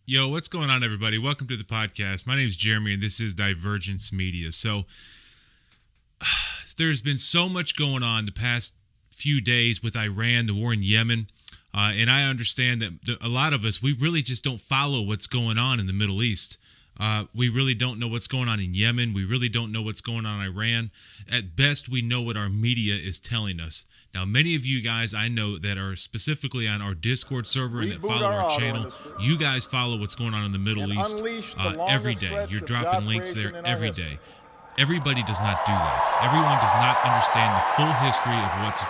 Yo, what's going on, everybody? Welcome to the podcast. My name is Jeremy, and this is Divergence Media. So, there's been so much going on the past few days with Iran, the war in Yemen, and I understand that a lot of us, we really just don't follow what's going on in the Middle East. We really don't know what's going on in Yemen. We really don't know what's going on in Iran. At best, we know what our media is telling us. Now, many of you guys I know that are specifically on our Discord server and that follow our channel, you guys follow what's going on in the Middle East every day. You're dropping links there every day. Everybody does not do that. Everyone does not understand the full history of what's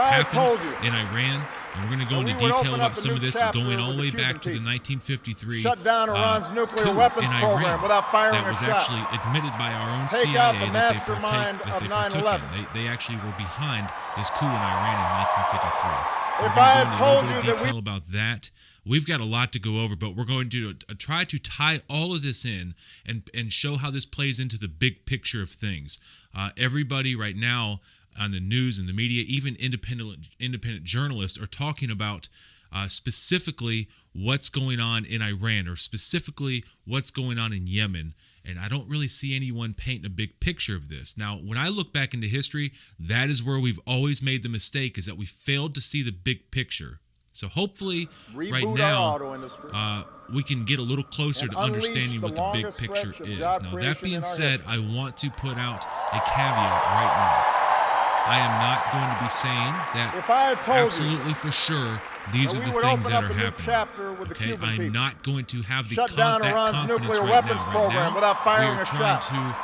happened in Iran, and we're going to go into detail about some of this, going all the way back to the 1953 shut down Iran's nuclear coup weapons in program Iran without firing that was a shot. actually admitted by our own Take CIA out the that mastermind they of partook 9/11. in. They actually were behind this coup in Iran in 1953. So If we're I going had to go told into a you little bit of that detail about that. We've got a lot to go over, but we're going to try to tie all of this in and show how this plays into the big picture of things. Everybody right now on the news and the media, even independent journalists, are talking about specifically what's going on in Iran or specifically what's going on in Yemen. And I don't really see anyone painting a big picture of this. Now, when I look back into history, that is where we've always made the mistake, is that we failed to see the big picture. So hopefully, right now, we can get a little closer to understanding what the big picture is. Now, that being said, I want to put out a caveat right now. I am not going to be saying that absolutely for sure these are the things that are happening. Okay, I'm not going to have that confidence right now. We are trying to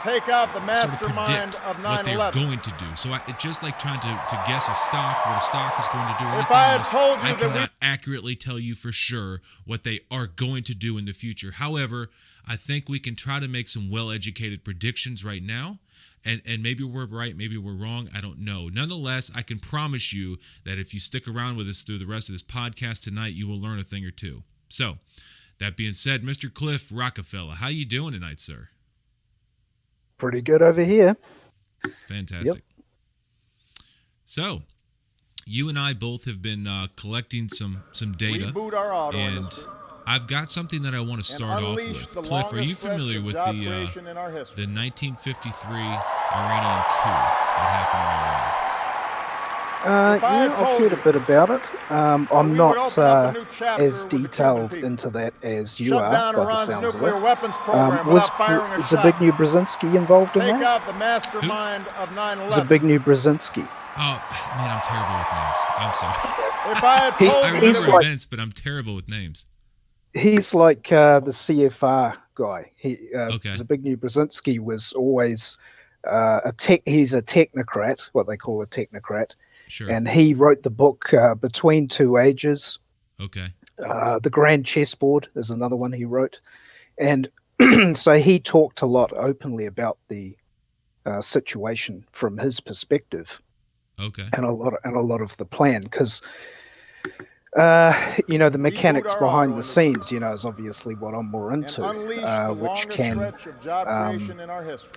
take out the sort of mastermind predict of what they're 9/11. going to do. So it's just like trying to guess a stock, what a stock is going to do. Or If anything I had else. told you I that we- cannot accurately tell you for sure what they are going to do in the future. However, I think we can try to make some well-educated predictions right now. And maybe we're right, maybe we're wrong, I don't know. Nonetheless, I can promise you that if you stick around with us through the rest of this podcast tonight, you will learn a thing or two. So, that being said, Mr. Cliff Rockefeller, how you doing tonight, sir? Pretty good over here. Fantastic. Yep. So, you and I both have been collecting some data, Reboot our auto and industry. I've got something that I want to start off unleash with. the Cliff, are you longest stretch familiar of with job the creation in our history. 1953 Iranian coup that happened in Iran? If I had I've told heard a you bit about it. I'm we would not open up a new chapter as with the Cuban detailed people. into that as you Shut are, down by the Iran's sounds of nuclear it. weapons program without firing a shot. Zbigniew Brzezinski involved in Take that? out the mastermind of 9/11. Zbigniew Brzezinski. Oh, man, I'm terrible with names. I'm sorry. If I had He- told I you he's remember like- events, but I'm terrible with names. He's like the CFR guy. Okay. Zbigniew Brzezinski was always he's a technocrat, what they call a technocrat. Sure. And he wrote the book Between Two Ages. Okay. The Grand Chessboard is another one he wrote. And so he talked a lot openly about the situation from his perspective Okay. and a lot of the plan, because the mechanics our behind auto the scenes, is obviously what I'm more and into, unleash the which longest can stretch of job creation in our history.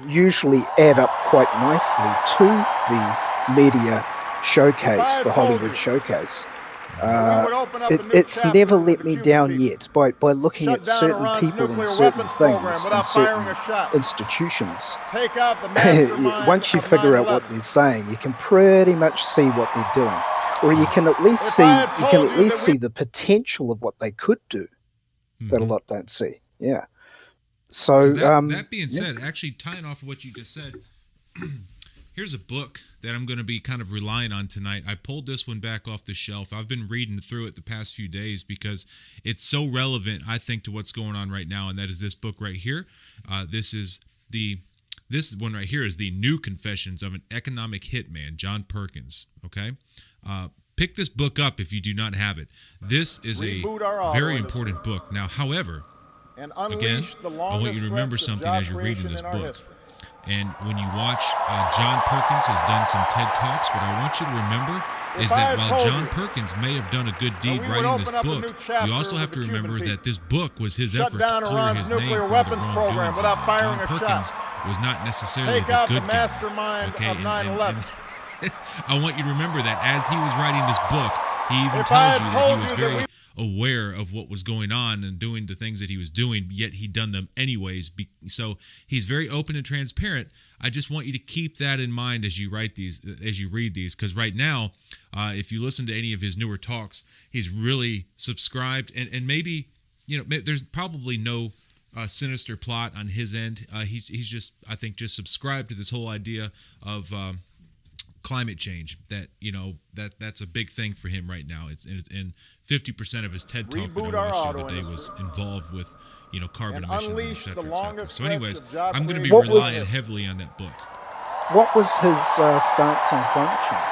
usually add up quite nicely to the media showcase, the Hollywood showcase. We would open up a new It's chapter never with let the me Cuban down people. yet by looking Shut at down certain Iran's people and nuclear certain weapons program things and without firing certain a shot. institutions. Take out the mastermind Once you of figure out what 9/11. they're saying, you can pretty much see what they're doing, or you can at least If see I had told you that see the potential of what they could do that a lot don't see. Yeah. So, that being yeah. said, actually tying off of what you just said, here's a book that I'm going to be kind of relying on tonight. I pulled this one back off the shelf. I've been reading through it the past few days because it's so relevant, I think, to what's going on right now, and that is this book right here. This one right here is The New Confessions of an Economic Hitman, John Perkins. Okay? Pick this book up if you do not have it. This is a Reboot our auto very industry. important book. Now, however, And again, unleash the I longest want you to remember stretch of something job as you're reading creation this in our book. history. And when you watch, John Perkins has done some TED Talks. What I want you to remember is If I that had while told John you Perkins may have done a good that deed we would writing this open up a new book, chapter you also have with to the Cuban remember people. that this book was his Shut effort down to clear Iran's his name nuclear for the weapons program wrongdoings. without John firing a Perkins shot. was not necessarily Take the out good the guy. mastermind Okay, of 9/11. I want you to remember that as he was writing this book, he even If I tells had you that told he was you that very aware of what was going on and doing the things that he was doing, yet he'd done them anyways. So he's very open and transparent. I just want you to keep that in mind as you read these, because right now, if you listen to any of his newer talks, he's really subscribed, and maybe, there's probably no sinister plot on his end. He's just, I think, just subscribed to this whole idea of climate change. That's a big thing for him right now. It's and 50% of his TED talk that I watched the other day was involved with carbon emissions and et cetera, et cetera. So anyways, I'm going to be relying heavily on that book. What was his stance on climate change?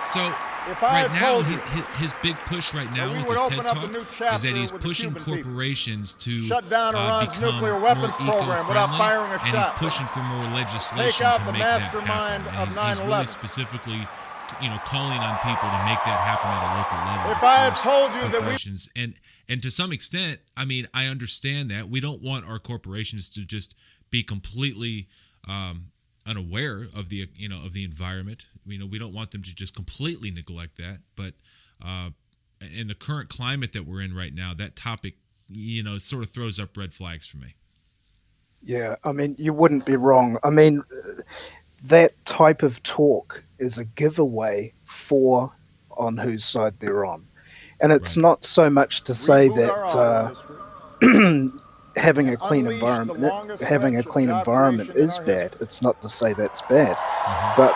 So If I right had now, told you his big push right now we with would his open TED up a new talk is chapter that he's with the pushing Cuban people. corporations to Shut down Iran's become nuclear more weapons program without eco-friendly, firing a and he's shot. pushing for more legislation out to the make that mastermind happen. of And he's really 9/11. specifically, calling on people to make that happen at a local level. If to I had force told you that we corporations, and to some extent, I mean, I understand that we don't want our corporations to just be completely unaware of the of the environment. We don't want them to just completely neglect that, but in the current climate that we're in right now, that topic sort of throws up red flags for me. Yeah, I mean, you wouldn't be wrong. I mean, that type of talk is a giveaway for on whose side they're on. And it's Right. not so much to say reboot our auto history, having a and clean unleash the environment longest having a stretch of clean job environment creation in is our bad. history. It's not to say that's bad, Mhm. but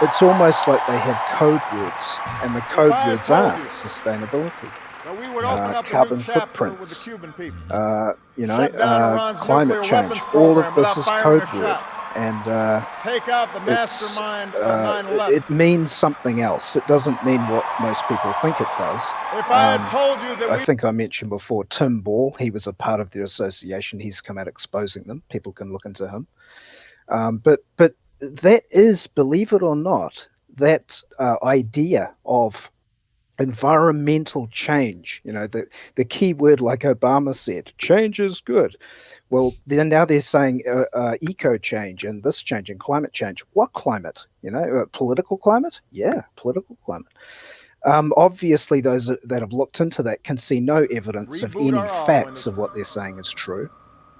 it's almost like they have code words, and the code I had words told are you sustainability, that we would open up a carbon new chapter with the footprints, Cuban people. Mm-hmm. Shut down Iran's climate nuclear change. weapons All program of this without is firing code a word, shot. and Take out the it's mastermind of 9/11. it means something else. It doesn't mean what most people think it does. If I had told you that I we think I mentioned before Tim Ball. He was a part of their association. He's come out exposing them. People can look into him. But that is, believe it or not, that idea of environmental change. The key word, like Obama said, change is good. Well, now they're saying eco change and this change and climate change. What climate? Political climate? Yeah, political climate. Obviously, those that have looked into that can see no evidence of Reboot any our auto facts of industry. what they're saying is true,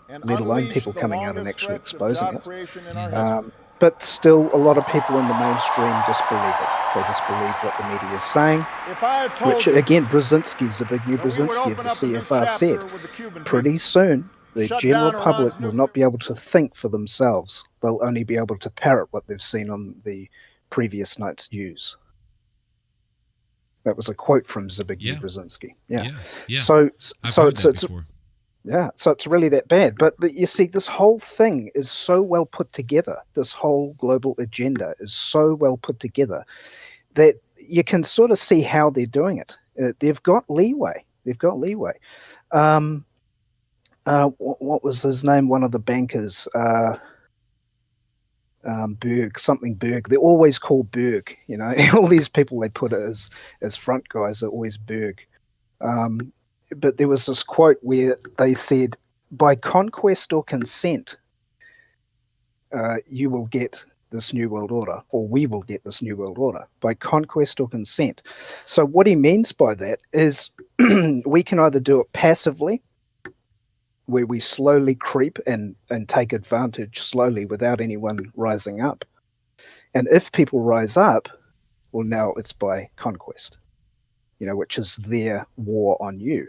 and let alone unleash people the coming out and longest actually stretch of exposing job it. creation in our history. But still, a lot of people in the mainstream disbelieve it. They disbelieve what the media is saying, If I had told which, you again, Brzezinski's the big new that we would Brzezinski of open the up a new CFR chapter said, with the Cuban pretty people. soon the Shut general down public Iran's will nuclear- not be able to think for themselves. They'll only be able to parrot what they've seen on the previous night's news. That was a quote from Zbigniew Yeah. Brzezinski. Yeah. So I've so heard it's that it's before. yeah, so it's really that bad. But you see, this whole thing is so well put together. This whole global agenda is so well put together that you can sort of see how they're doing it. They've got leeway. What was his name? One of the bankers, Berg. They're always called Berg. All these people they put as front guys are always Berg. But there was this quote where they said, "By conquest or consent, you will get this new world order, or we will get this new world order by conquest or consent." So what he means by that is we can either do it passively, where we slowly creep and take advantage slowly without anyone rising up. And if people rise up, well, now it's by conquest, which is their war on you,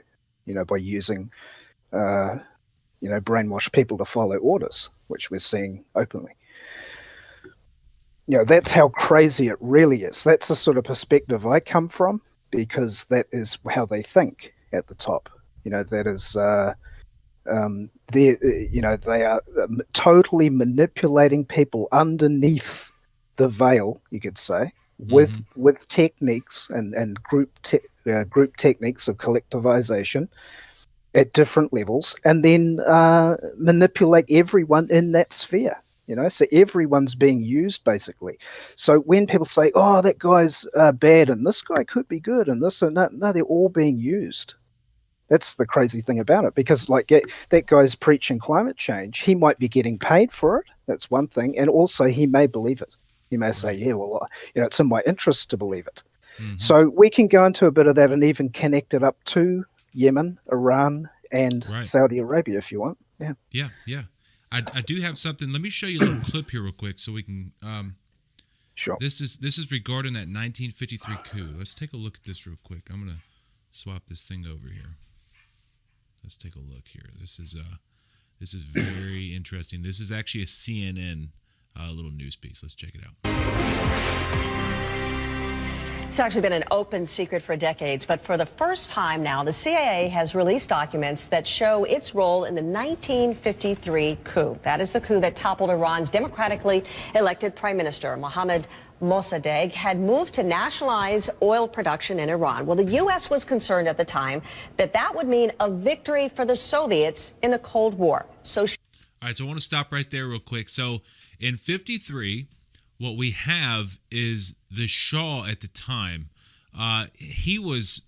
by using, brainwash people to follow orders, which we're seeing openly. That's how crazy it really is. That's the sort of perspective I come from, because that is how they think at the top. That is, they are totally manipulating people underneath the veil, you could say, with techniques and group techniques of collectivization at different levels, and then manipulate everyone in that sphere. So everyone's being used, basically. So when people say, "Oh, that guy's bad," and this guy could be good, and this and that, no, they're all being used. That's the crazy thing about it, because that guy's preaching climate change. He might be getting paid for it. That's one thing, and also he may believe it. You may say, yeah, well, it's in my interest to believe it. Mhm. So we can go into a bit of that and even connect it up to Yemen, Iran, and Right. Saudi Arabia if you want. Yeah. Yeah. I do have something. Let me show you a little clip here real quick so we can. Sure. This is regarding that 1953 coup. Let's take a look at this real quick. I'm gonna swap this thing over here. Let's take a look here. This is very interesting. This is actually a CNN little news piece. Let's check it out. It's actually been an open secret for decades, but for the first time now, the CIA has released documents that show its role in the 1953 coup. That is the coup that toppled Iran's democratically elected prime minister. Mohammad Mossadegh had moved to nationalize oil production in Iran. Well, the U.S. was concerned at the time that that would mean a victory for the Soviets in the Cold War. All right, so I want to stop right there real quick. So in 53, what we have is the Shah at the time. He was,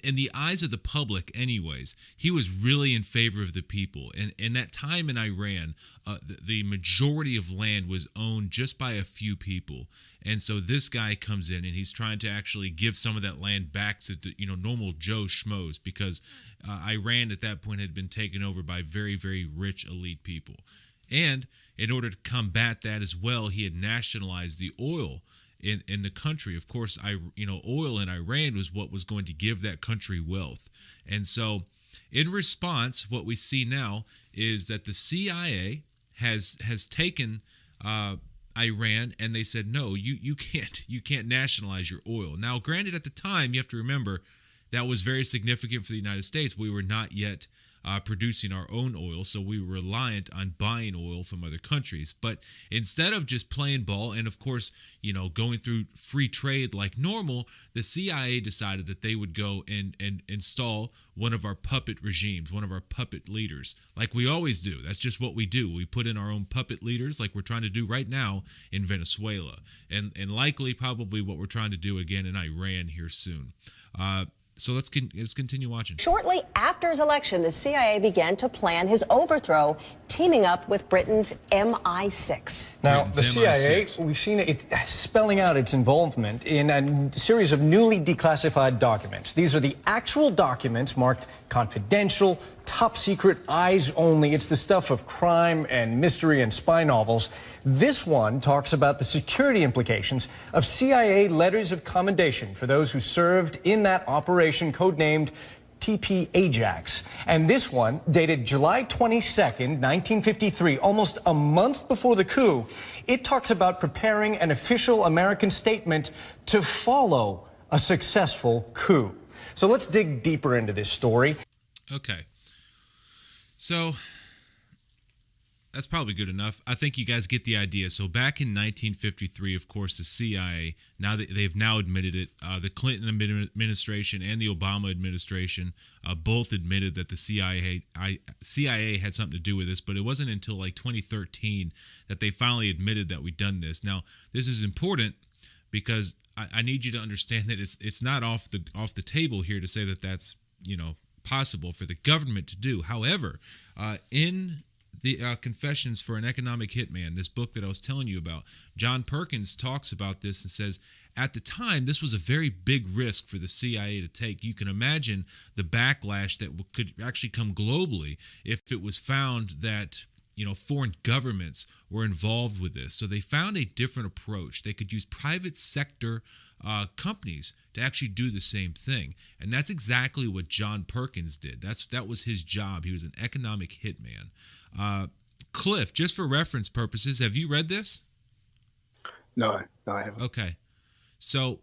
in the eyes of the public anyways, he was really in favor of the people. And in that time in Iran, the majority of land was owned just by a few people. And so this guy comes in and he's trying to actually give some of that land back to the normal Joe Schmoes, because Iran at that point had been taken over by very, very rich elite people. And in order to combat that as well, he had nationalized the oil in the country. Of course, oil in Iran was what was going to give that country wealth. And so in response, what we see now is that the CIA has taken Iran, and they said, no, you can't nationalize your oil. Now, granted, at the time, you have to remember that was very significant for the United States. We were not yet producing our own oil, so we were reliant on buying oil from other countries. But instead of just playing ball and, of course, going through free trade like normal, the CIA decided that they would go and install one of our puppet regimes, one of our puppet leaders, like we always do. That's just what we do. We put in our own puppet leaders, like we're trying to do right now in Venezuela, and likely probably what we're trying to do again in Iran here soon. So let's continue watching. Shortly after his election, the CIA began to plan his overthrow, teaming up with Britain's MI6. Now, the CIA, we've seen it spelling out its involvement in a series of newly declassified documents. These are the actual documents marked confidential, top secret, eyes only. It's the stuff of crime and mystery and spy novels. This one talks about the security implications of CIA letters of commendation for those who served in that operation codenamed TP Ajax. And this one, dated July 22nd, 1953, almost a month before the coup, it talks about preparing an official American statement to follow a successful coup. So let's dig deeper into this story. Okay. So that's probably good enough. I think you guys get the idea. So back in 1953, of course, the CIA, now that they've now admitted it, the Clinton administration and the Obama administration both admitted that the CIA had something to do with this, but it wasn't until like 2013 that they finally admitted that we'd done this. Now, this is important because I need you to understand that it's not off the table here to say that that's possible for the government to do. However, in the Confessions for an Economic Hitman, this book that I was telling you about, John Perkins talks about this and says, at the time, this was a very big risk for the CIA to take. You can imagine the backlash that could actually come globally if it was found that foreign governments were involved with this. So they found a different approach. They could use private sector companies to actually do the same thing. And that's exactly what John Perkins did. That was his job. He was an economic hitman. Cliff, just for reference purposes, have you read this? No, I haven't. Okay. So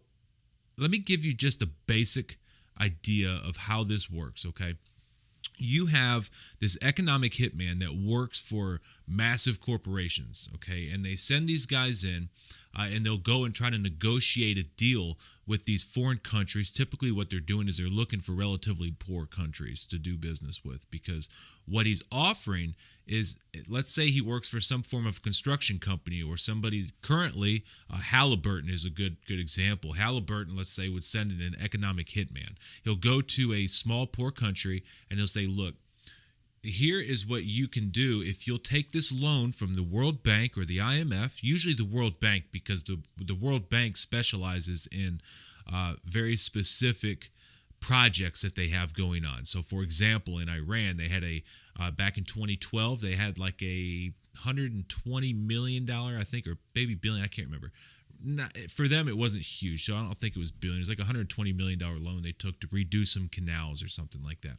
let me give you just a basic idea of how this works, okay? You have this economic hitman that works for massive corporations, okay? And they send these guys in, and they'll go and try to negotiate a deal with these foreign countries. Typically what they're doing is they're looking for relatively poor countries to do business with, because what he's offering is, let's say he works for some form of construction company or somebody currently, Halliburton is a good example. Halliburton, let's say, would send in an economic hitman. He'll go to a small, poor country and he'll say, look, here is what you can do if you'll take this loan from the World Bank or the IMF, usually the World Bank, because the World Bank specializes in very specific projects that they have going on. So, for example, in Iran, they had back in 2012, they had like a $120 million, I think, or maybe billion, I can't remember. For them, it wasn't huge, so I don't think it was billion. It was like a $120 million loan they took to redo some canals or something like that.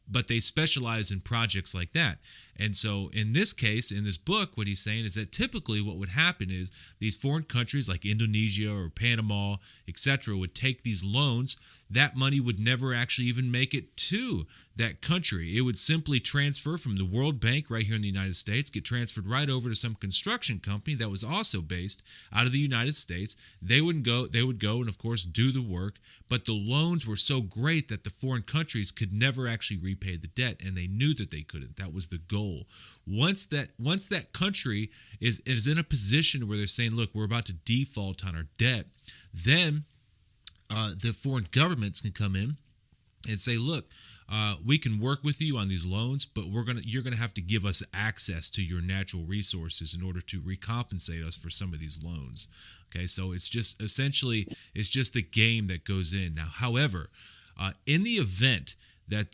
But they specialize in projects like that. And so in this case, in this book, what he's saying is that typically what would happen is these foreign countries like Indonesia or Panama, etc., would take these loans. That money would never actually even make it to that country. It would simply transfer from the World Bank right here in the United States, get transferred right over to some construction company that was also based out of the United States. They would go and of course do the work, but the loans were so great that the foreign countries could never actually repay the debt, and they knew that they couldn't. That was the goal. Once that country is in a position where they're saying, look, we're about to default on our debt, then the foreign governments can come in and say, look, we can work with you on these loans, but you're gonna have to give us access to your natural resources in order to recompensate us for some of these loans. Okay, so it's just the game that goes in. Now, however, in the event that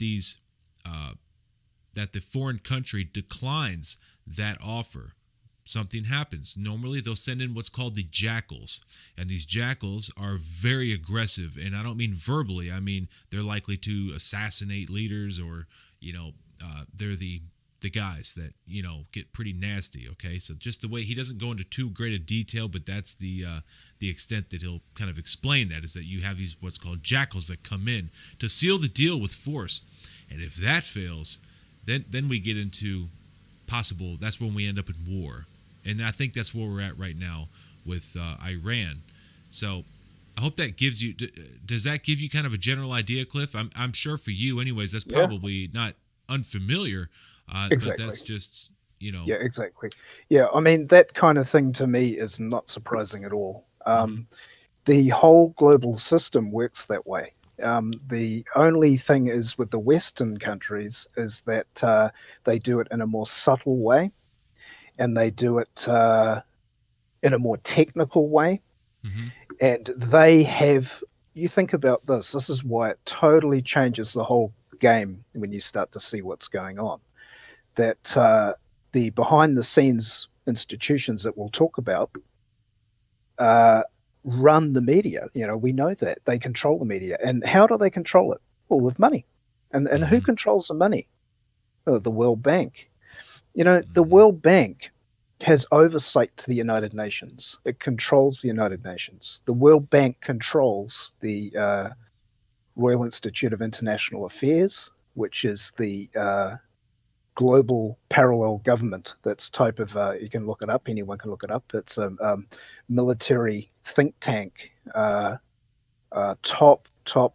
that the foreign country declines that offer, something happens. Normally, they'll send in what's called the jackals, and these jackals are very aggressive. And I don't mean verbally; I mean they're likely to assassinate leaders, or they're the guys that get pretty nasty. Okay, so just the way he doesn't go into too great a detail, but that's the extent that he'll kind of explain that, is that you have these what's called jackals that come in to seal the deal with force, and if that fails, then we get into possible. That's when we end up in war. And I think that's where we're at right now with Iran. So I hope that gives you. Does that give you kind of a general idea, Cliff? I'm sure for you, anyways. That's probably not unfamiliar. Exactly. But that's just Yeah, exactly. Yeah, I mean that kind of thing to me is not surprising at all. The whole global system works that way. The only thing is with the Western countries is that they do it in a more subtle way, and they do it in a more technical way. And they have, you think about this, this is why it totally changes the whole game when you start to see what's going on. That the behind the scenes institutions that we'll talk about run the media. We know that they control the media. And how do they control it? Well, with money. And who controls the money? The World Bank. The World Bank has oversight to the United Nations. It controls the United Nations. The World Bank controls the Royal Institute of International Affairs, which is the global parallel government. That's type of, you can look it up, anyone can look it up. It's a military think tank, top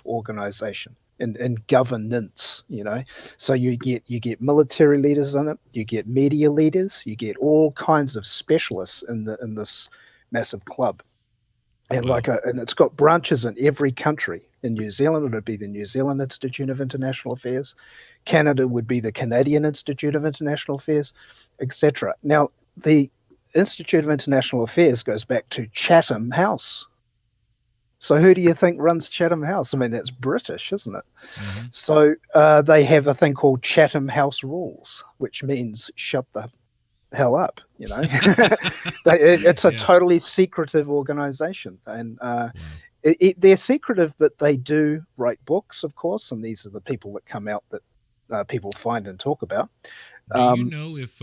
organization in governance, So you get military leaders in it, you get media leaders, you get all kinds of specialists in this massive club. And and it's got branches in every country. In New Zealand, it would be the New Zealand Institute of International Affairs. Canada would be the Canadian Institute of International Affairs, etc. Now, the Institute of International Affairs goes back to Chatham House. So who do you think runs Chatham House? I mean, that's British, isn't it? So they have a thing called Chatham House Rules, which means shut the hell up, It's a totally secretive organization. And they're secretive, but they do write books, of course, and these are the people that come out that people find and talk about. Do you know if,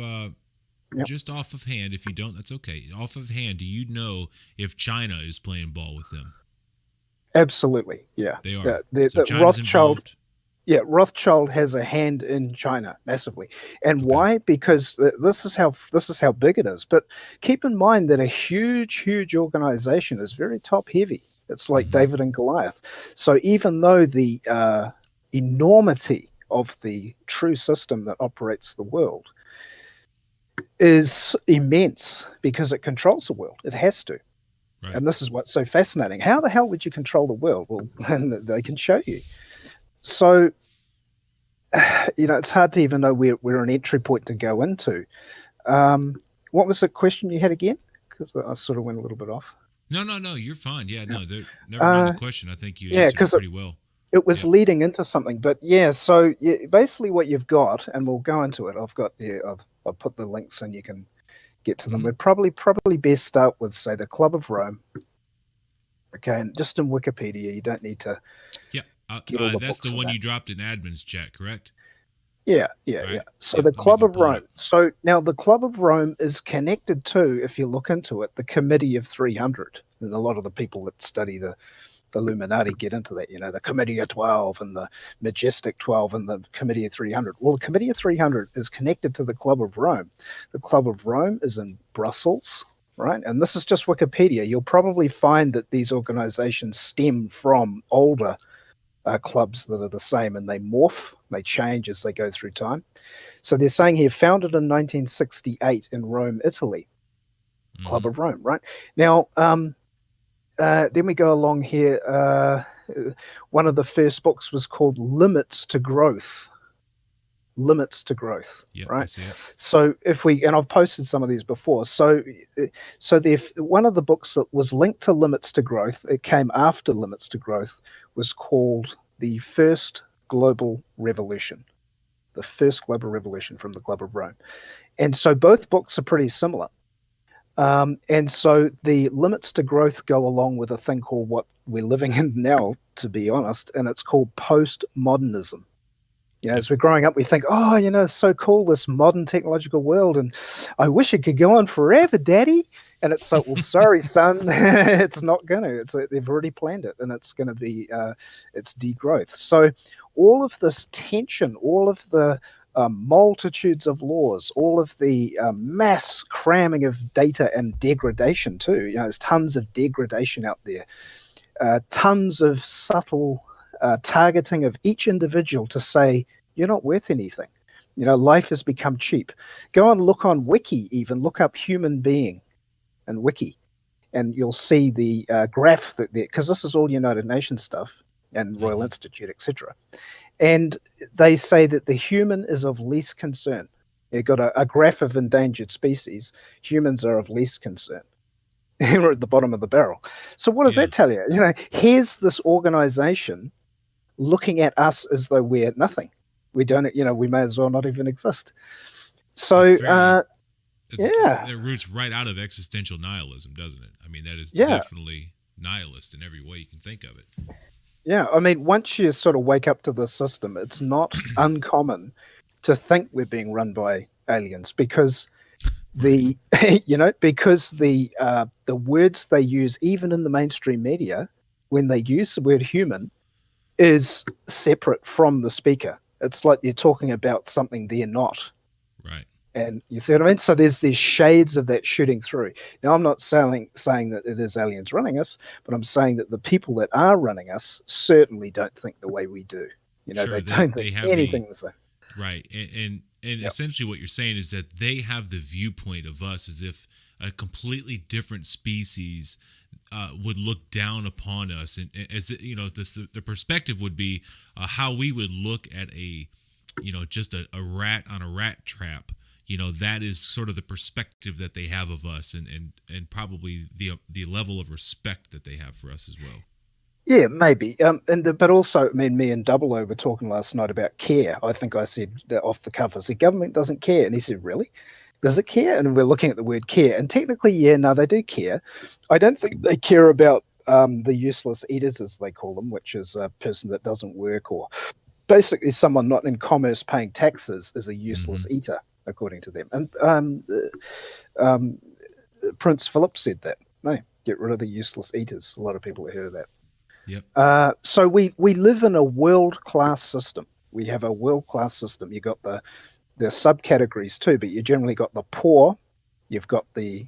just off of hand, if you don't, that's okay. Off of hand, do you know if China is playing ball with them? Absolutely, yeah. They are. So China's involved. Yeah, Rothschild has a hand in China massively. And why? Because this is how big it is. But keep in mind that a huge organization is very top heavy. It's like David and Goliath. So even though the enormity of the true system that operates the world is immense because it controls the world, it has to. Right. And this is what's so fascinating. How the hell would you control the world? Well, they can show you. So it's hard to even know where an entry point to go into. What was the question you had again? Because I sort of went a little bit off. No, you're fine. Yeah, no, never mind the question. I think you answered it because pretty well. it was Yep. leading into something, but yeah. So basically, what you've got, and we'll go into it. I've put the links, and you can get to them. Mhm. We'd probably best start with, say, the Club of Rome. Okay, and just in Wikipedia, you don't need to. Yeah, Get all the that's books the on one that. you dropped in admin's chat, correct? Yeah. Right. So Yep, the let me Club go of pull it Rome. up. So now the Club of Rome is connected to, if you look into it, the Committee of 300. And a lot of the people that study the Illuminati get into that, the Committee of 12 and the Majestic 12 and the Committee of 300. Well, the Committee of 300 is connected to the Club of Rome. The Club of Rome is in Brussels, right? And this is just Wikipedia. You'll probably find that these organizations stem from older clubs that are the same, and they morph, they change as they go through time. So they're saying here, founded in 1968 in Rome, Italy, Club Mhm. of Rome, right? Now, then we go along here. One of the first books was called Limits to Growth. Limits to Growth, Yep, I right? see it. So and I've posted some of these before. So one of the books that was linked to Limits to Growth, it came after Limits to Growth, was called The First Global Revolution. The First Global Revolution from the Club of Rome. And so both books are pretty similar. And so the limits to growth go along with a thing called what we're living in now, to be honest, and it's called postmodernism. Yep. As we're growing up, we think, oh, it's so cool, this modern technological world, and I wish it could go on forever, Daddy. And it's like, well, sorry, son, it's not going to. They've already planned it, and it's going to be it's degrowth. So all of this tension, all of the multitudes of laws, all of the mass cramming of data and degradation too. There's tons of degradation out there, tons of subtle targeting of each individual to say you're not worth anything. Life has become cheap. Go and look on Wiki, even look up human being and Wiki, and you'll see the graph because this is all United Nations stuff and Royal Institute, etc. And they say that the human is of least concern. You've got a graph of endangered species. Humans are of least concern. We're at the bottom of the barrel. So what does that tell you? Here's this organization looking at us as though we're nothing. We don't, we may as well not even exist. So, it roots right out of existential nihilism, doesn't it? I mean, that is definitely nihilist in every way you can think of it. Yeah, I mean, once you sort of wake up to the system, it's not uncommon to think we're being run by aliens because because the words they use, even in the mainstream media, when they use the word human, is separate from the speaker. It's like they're talking about something they're not. Right. And you see what I mean? So there's these shades of that shooting through. Now, I'm not saying that it is aliens running us, but I'm saying that the people that are running us certainly don't think the way we do. Sure, they don't think anything the same. Right. And essentially what you're saying is that they have the viewpoint of us as if a completely different species would look down upon us. And as the perspective would be how we would look at just a rat on a rat trap. That is sort of the perspective that they have of us, and probably the level of respect that they have for us as well. Yeah, maybe. But also, I mean, me and Double O were talking last night about care. I think I said off the cuff, I said, government doesn't care. And he said, really? Does it care? And we're looking at the word care. And technically, yeah, no, they do care. I don't think they care about the useless eaters, as they call them, which is a person that doesn't work, or basically someone not in commerce paying taxes is a useless eater, according to them. And Prince Philip said that. No, get rid of the useless eaters. A lot of people have heard of that. Yep. So we live in a world-class system. We have a world-class system. You've got the subcategories too, but you generally got the poor, you've got the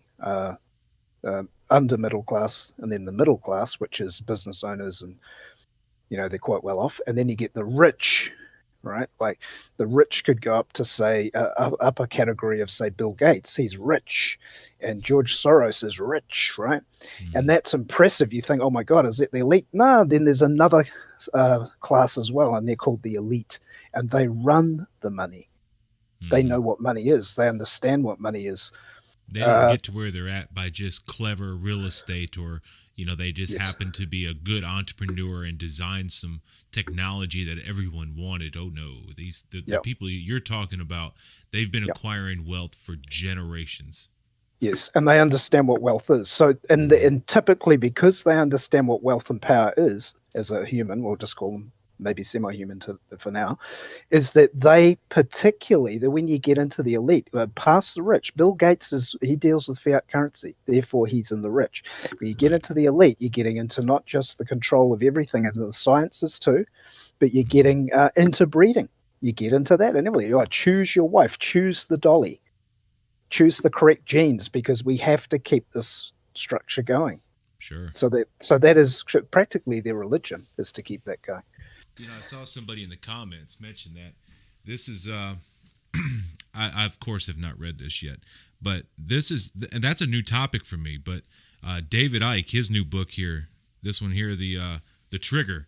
under middle class, and then the middle class, which is business owners, and they're quite well off. And then you get the rich, right? Like the rich could go up to say upper category of say Bill Gates, he's rich, and George Soros is rich, right? And that's impressive. You think, oh my God, is it the elite? No, then there's another class as well, and they're called the elite, and they run the money. They know what money is. They understand what money is. They don't get to where they're at by just clever real estate, or they just happen to be a good entrepreneur and design some technology that everyone wanted. Oh no, the people you're talking about, they've been acquiring wealth for generations. Yes, and they understand what wealth is. So, and typically because they understand what wealth and power is, as a human, we'll just call them maybe semi-human for now, is that they particularly, that when you get into the elite, past the rich, Bill Gates he deals with fiat currency, therefore he's in the rich. When you get into the elite, you're getting into not just the control of everything and the sciences too, but you're getting into breeding. You get into that and everything. You choose your wife, choose the dolly, choose the correct genes, because we have to keep this structure going. Sure. So that is practically their religion, is to keep that going. I saw somebody in the comments mention that this is I of course have not read this yet, but and that's a new topic for me, but David Icke, his new book here, this one here, the Trigger,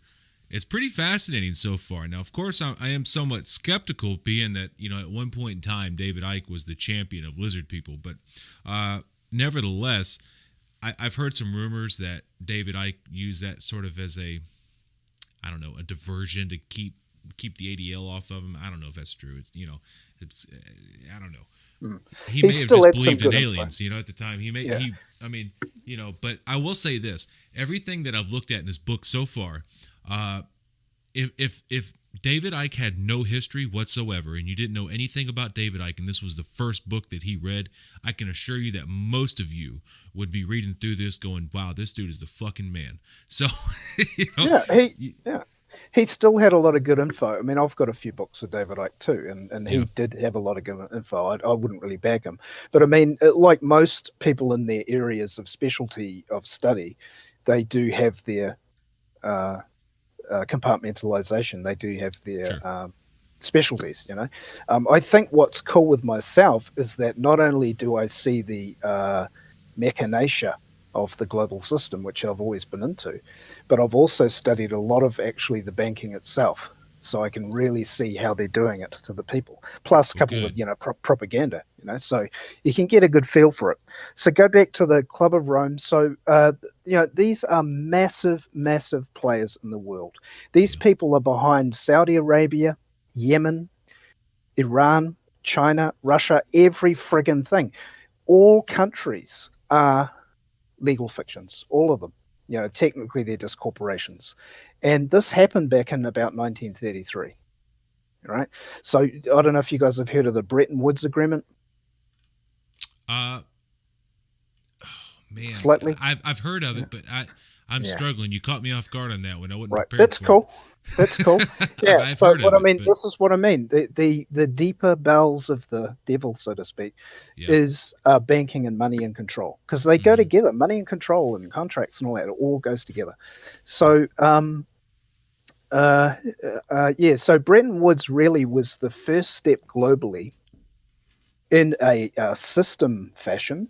it's pretty fascinating so far. Now, of course, I am somewhat skeptical, being that at one point in time David Icke was the champion of lizard people, but nevertheless, I've heard some rumors that David Icke used that sort of as a diversion to keep the ADL off of him. I don't know if that's true. It's I don't know. He may have just believed in aliens, at the time. But I will say this: everything that I've looked at in this book so far, if David Icke had no history whatsoever, and you didn't know anything about David Icke, and this was the first book that he read, I can assure you that most of you would be reading through this going, wow, this dude is the fucking man. So, he still had a lot of good info. I mean, I've got a few books of David Icke too, and he did have a lot of good info. I wouldn't really back him. But I mean, like most people in their areas of specialty of study, they do have their compartmentalization. They do have their specialties. I think what's cool with myself is that not only do I see the machinacia of the global system, which I've always been into, but I've also studied a lot of actually the banking itself, so I can really see how they're doing it to the people, plus coupled with propaganda, so you can get a good feel for it. So go back to the Club of Rome. So these are massive players in the world. These people are behind Saudi Arabia, Yemen, Iran, China, Russia, every friggin' thing. All countries are legal fictions, all of them. Technically they're just corporations. And this happened back in about 1933, right? So I don't know if you guys have heard of the Bretton Woods Agreement. Man, Slightly. I've heard of it, but I'm struggling. You caught me off guard on that one. I wasn't prepared. That's cool. That's cool. Yeah. I've heard of it, but... this is what I mean. The deeper bowels of the devil, so to speak, is banking and money and control, because they go together. Money and control and contracts and all that, it all goes together. So so Bretton Woods really was the first step globally in a system fashion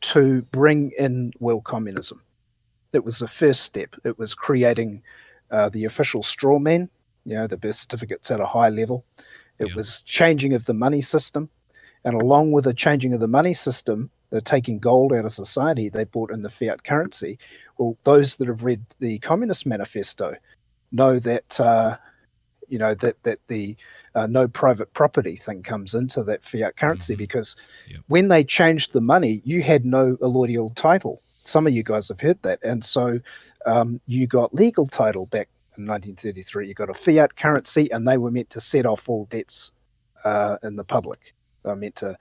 to bring in world communism. It was the first step. It was creating the official straw man, the birth certificates at a high level. It was changing of the money system. And along with the changing of the money system, they're taking gold out of society. They brought in the fiat currency. Well, those that have read the Communist Manifesto know that, that the no private property thing comes into that fiat currency, because when they changed the money, you had no allodial title. Some of you guys have heard that. And so you got legal title back in 1933. You got a fiat currency, and they were meant to set off all debts in the public. They were meant to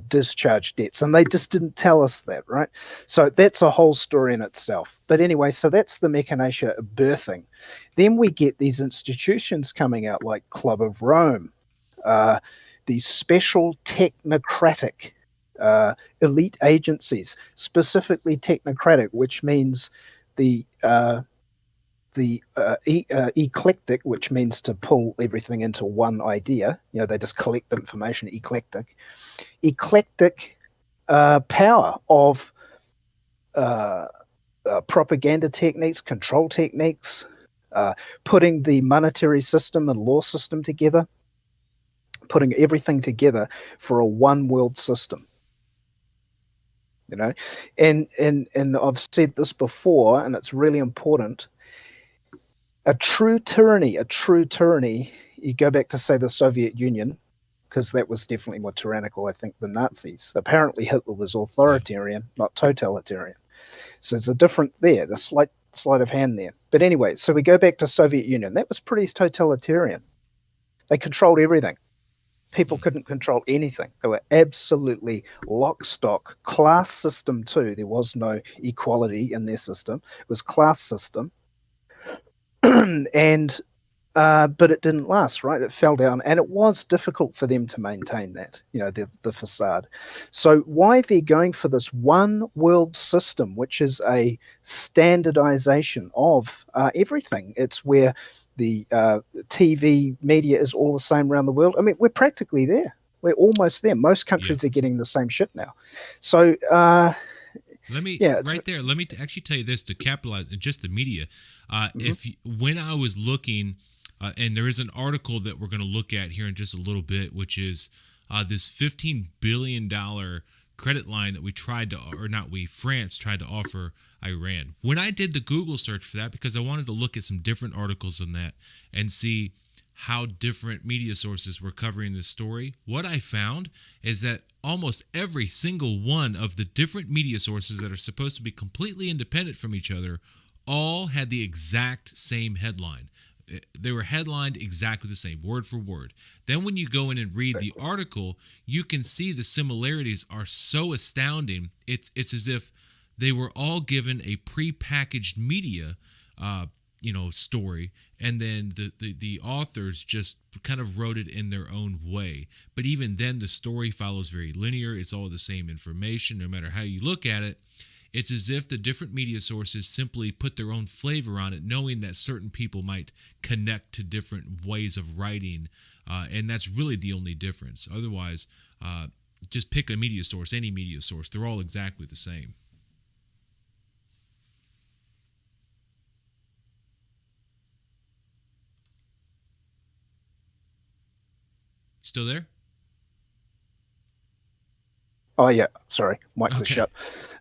discharge debts, and they just didn't tell us that, right? So that's a whole story in itself. But anyway, so that's the machinacia of birthing. Then we get these institutions coming out like Club of Rome, these special technocratic elite agencies, specifically technocratic, which means the the eclectic, which means to pull everything into one idea. They just collect information. Eclectic power of propaganda techniques, control techniques, putting the monetary system and law system together, putting everything together for a one world system. And I've said this before, and it's really important. A true tyranny, you go back to, say, the Soviet Union, because that was definitely more tyrannical, I think, than Nazis. Apparently Hitler was authoritarian, not totalitarian. So it's a different there, the slight of hand there. But anyway, so we go back to Soviet Union. That was pretty totalitarian. They controlled everything. People couldn't control anything. They were absolutely lock, stock, class system too. There was no equality in their system. It was class system. And but it didn't last, right? It fell down, and it was difficult for them to maintain that, the facade. So why they're going for this one world system, which is a standardization of everything. It's where the TV media is all the same around the world. I mean, we're practically there. We're almost there. Most countries are getting the same shit now. So let me actually tell you this to capitalize on just the media. When I was looking, and there is an article that we're going to look at here in just a little bit, which is this $15 billion credit line that France tried to offer Iran. When I did the Google search for that, because I wanted to look at some different articles on that and see how different media sources were covering this story, what I found is that almost every single one of the different media sources that are supposed to be completely independent from each other all had the exact same headline. They were headlined exactly the same, word for word. Then when you go in and read the article, you can see the similarities are so astounding. It's as if they were all given a prepackaged media story, and then the authors just kind of wrote it in their own way. But even then, the story follows very linear. It's all the same information, no matter how you look at it. It's as if the different media sources simply put their own flavor on it, knowing that certain people might connect to different ways of writing, and that's really the only difference. Otherwise, just pick a media source, any media source. They're all exactly the same. Still there? Oh, yeah. Sorry. Mic was shut.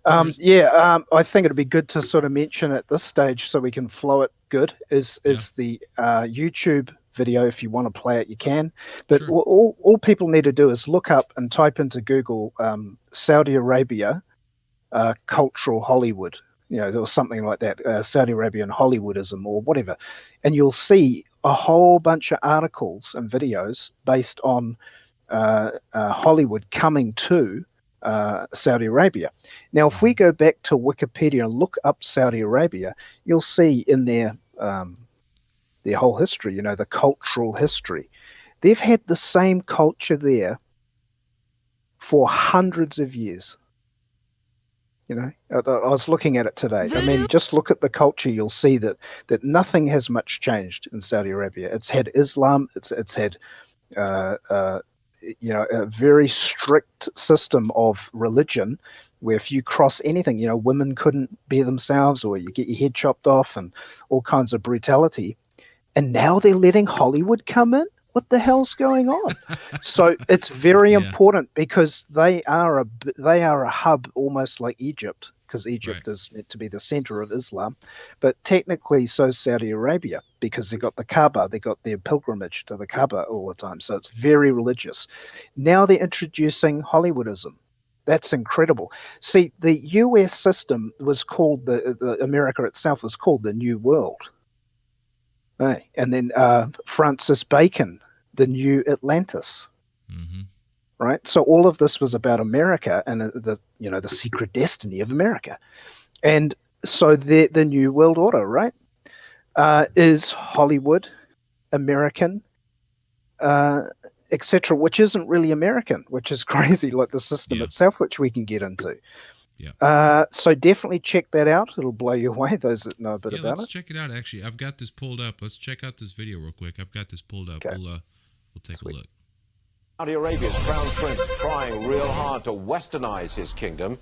I think it'd be good to sort of mention at this stage, so we can flow it good, is the YouTube video. If you want to play it, you can. But sure. All people need to do is look up and type into Google Saudi Arabia cultural Hollywood, or something like that, Saudi Arabian Hollywoodism or whatever. And you'll see a whole bunch of articles and videos based on Hollywood coming to Saudi Arabia. Now, if we go back to Wikipedia and look up Saudi Arabia, you'll see in their whole history, the cultural history. They've had the same culture there for hundreds of years. I was looking at it today. I mean, just look at the culture. You'll see that nothing has much changed in Saudi Arabia. It's had Islam. It's had a very strict system of religion, where if you cross anything, women couldn't be themselves, or you get your head chopped off, and all kinds of brutality. And now they're letting Hollywood come in. What the hell's going on? So it's very important, because they are a hub, almost like Egypt, because Egypt is meant to be the center of Islam. But technically, so is Saudi Arabia, because they got the Kaaba, they got their pilgrimage to the Kaaba all the time. So it's very religious. Now they're introducing Hollywoodism. That's incredible. See, the US system was called, the America itself was called the New World. Right. And then Francis Bacon, the New Atlantis. Mm-hmm. Right. So all of this was about America and the secret destiny of America. And so the New World Order, right, is Hollywood, American, etc., which isn't really American, which is crazy, like the system itself, which we can get into. So definitely check that out. It'll blow you away, those that know a bit Yeah, about let's it. check it out. Actually, I've got this pulled up. Let's check out this video real quick. I've got this pulled up. Okay. We'll take a look. Saudi Arabia's crown prince trying real hard to westernize his kingdom.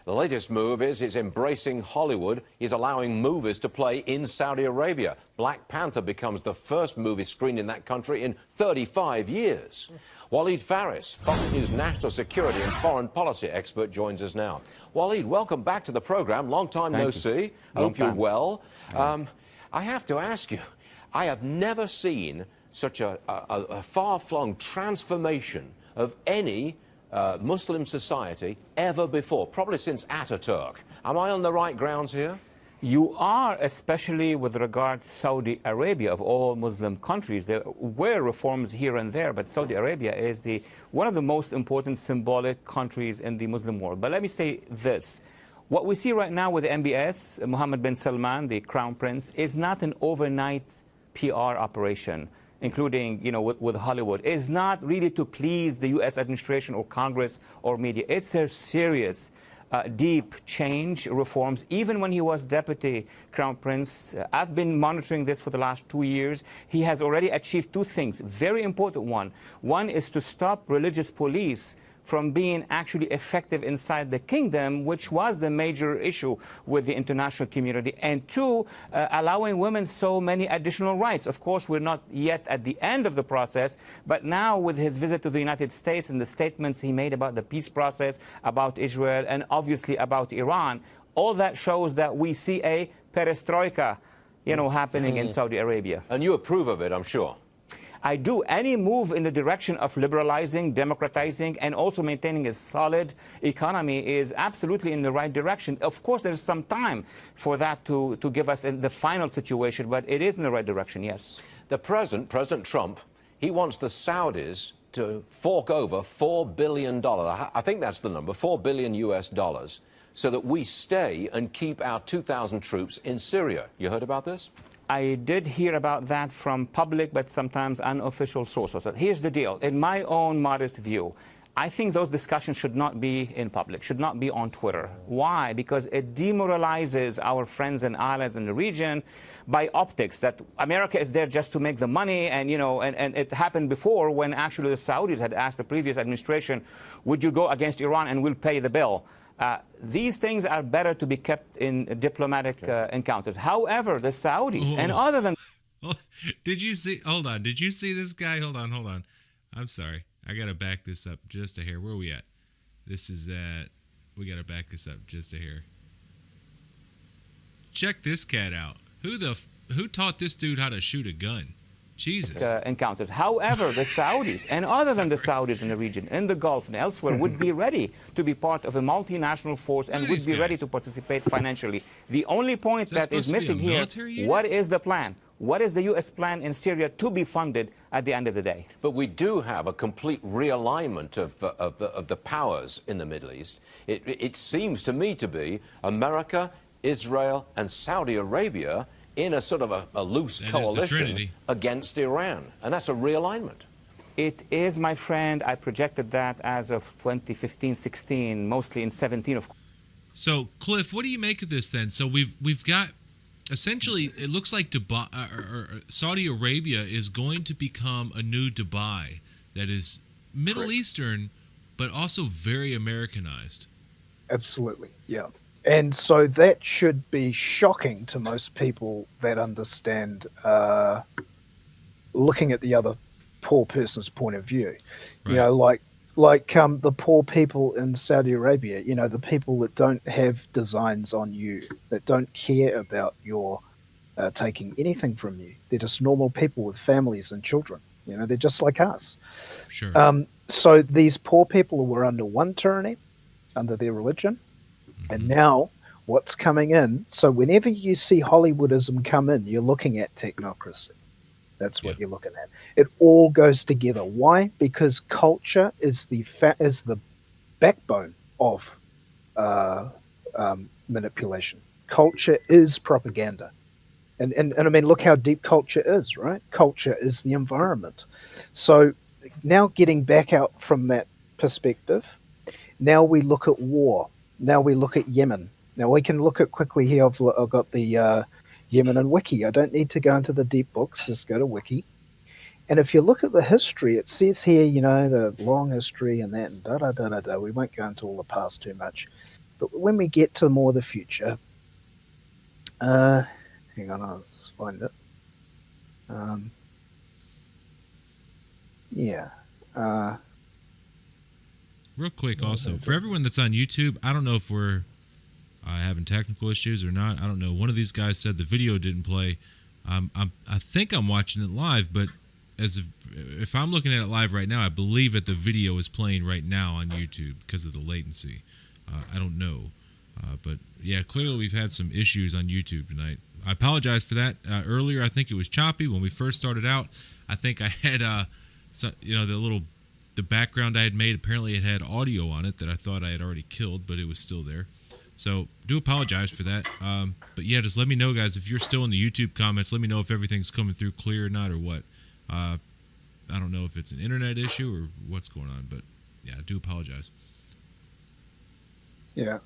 The latest move is he's embracing Hollywood. He's allowing movies to play in Saudi Arabia. Black Panther becomes the first movie screened in that country in 35 years. Waleed Faris, Fox News national security and foreign policy expert, joins us now. Waleed, welcome back to the program. Long time no see. I hope you're well. I have to ask you, I have never seen such a far-flung transformation of any Muslim society ever before, probably since Ataturk. Am I on the right grounds here? You are, especially with regard to Saudi Arabia. Of all Muslim countries. There were reforms here and there, but Saudi Arabia is one of the most important symbolic countries in the Muslim world. But let me say this. What we see right now with the MBS, Mohammed bin Salman, the crown prince, is not an overnight PR operation, including, with Hollywood. Is not really to please the U.S. administration or Congress or media. It's a serious, deep change, reforms. Even when he was deputy crown prince, I've been monitoring this for the last 2 years. He has already achieved two things, very important one. One is to stop religious police from being actually effective inside the kingdom, which was the major issue with the international community. And two, allowing women so many additional rights. Of course, we're not yet at the end of the process, but now with his visit to the United States and the statements he made about the peace process, about Israel, and obviously about Iran, all that shows that we see a perestroika, happening in Saudi Arabia. And you approve of it, I'm sure. I do. Any move in the direction of liberalizing, democratizing, and also maintaining a solid economy is absolutely in the right direction. Of course, there's some time for that to give us the final situation, but it is in the right direction, yes. The President Trump, he wants the Saudis to fork over $4 billion. I think that's the number, $4 billion US dollars, so that we stay and keep our 2,000 troops in Syria. You heard about this? I did hear about that from public, but sometimes unofficial sources. Here's the deal. In my own modest view, I think those discussions should not be in public, should not be on Twitter. Why? Because it demoralizes our friends and allies in the region by optics, that America is there just to make the money. And, and it happened before when actually the Saudis had asked the previous administration, would you go against Iran and we'll pay the bill? These things are better to be kept in diplomatic encounters. However, the Saudis, and other than... Did you see... Hold on. Did you see this guy? Hold on. I'm sorry. I got to back this up just a hair. Where are we at? This is at... We got to back this up just a hair. Check this cat out. Who taught this dude how to shoot a gun? Jesus. Encounters. However, the Saudis, and other than the Saudis in the region, in the Gulf and elsewhere, would be ready to be part of a multinational force and would be ready to participate financially. The only point that is missing here, what is the plan? What is the U.S. plan in Syria to be funded at the end of the day? But we do have a complete realignment of the powers in the Middle East. It seems to me to be America, Israel, and Saudi Arabia in a sort of a loose coalition against Iran. And that's a realignment. It is, my friend. I projected that as of 2015, 16, mostly in 17, of course. So, Cliff, what do you make of this then? So we've got, essentially, it looks like Saudi Arabia is going to become a new Dubai that is Middle Eastern, but also very Americanized. Absolutely, yeah. And so that should be shocking to most people that understand looking at the other poor person's point of view. Right. The poor people in Saudi Arabia, the people that don't have designs on you, that don't care about your taking anything from you. They're just normal people with families and children. They're just like us. Sure. So these poor people were under one tyranny, under their religion. And now what's coming in, so whenever you see Hollywoodism come in, you're looking at technocracy. That's what you're looking at. It all goes together. Why? Because culture is the backbone of manipulation. Culture is propaganda. And I mean, look how deep culture is, right? Culture is the environment. So now getting back out from that perspective, now we look at war. Now we look at Yemen. Now we can look at quickly here. I've got the Yemen and Wiki. I don't need to go into the deep books. Just go to Wiki. And if you look at the history, it says here, the long history and that, and da-da-da-da-da. We won't go into all the past too much. But when we get to more the future, hang on, I'll just find it. Real quick, also, for everyone that's on YouTube, I don't know if we're having technical issues or not. I don't know. One of these guys said the video didn't play. I think I'm watching it live, but if I'm looking at it live right now, I believe that the video is playing right now on YouTube because of the latency. I don't know. But yeah, clearly we've had some issues on YouTube tonight. I apologize for that. Earlier, I think it was choppy when we first started out. I think I had, the background I had made, apparently it had audio on it that I thought I had already killed, but it was still there. So do apologize for that. But yeah, just let me know, guys, if you're still in the YouTube comments, let me know if everything's coming through clear or not, or what. I don't know if it's an internet issue or what's going on, but yeah, I do apologize. Yeah.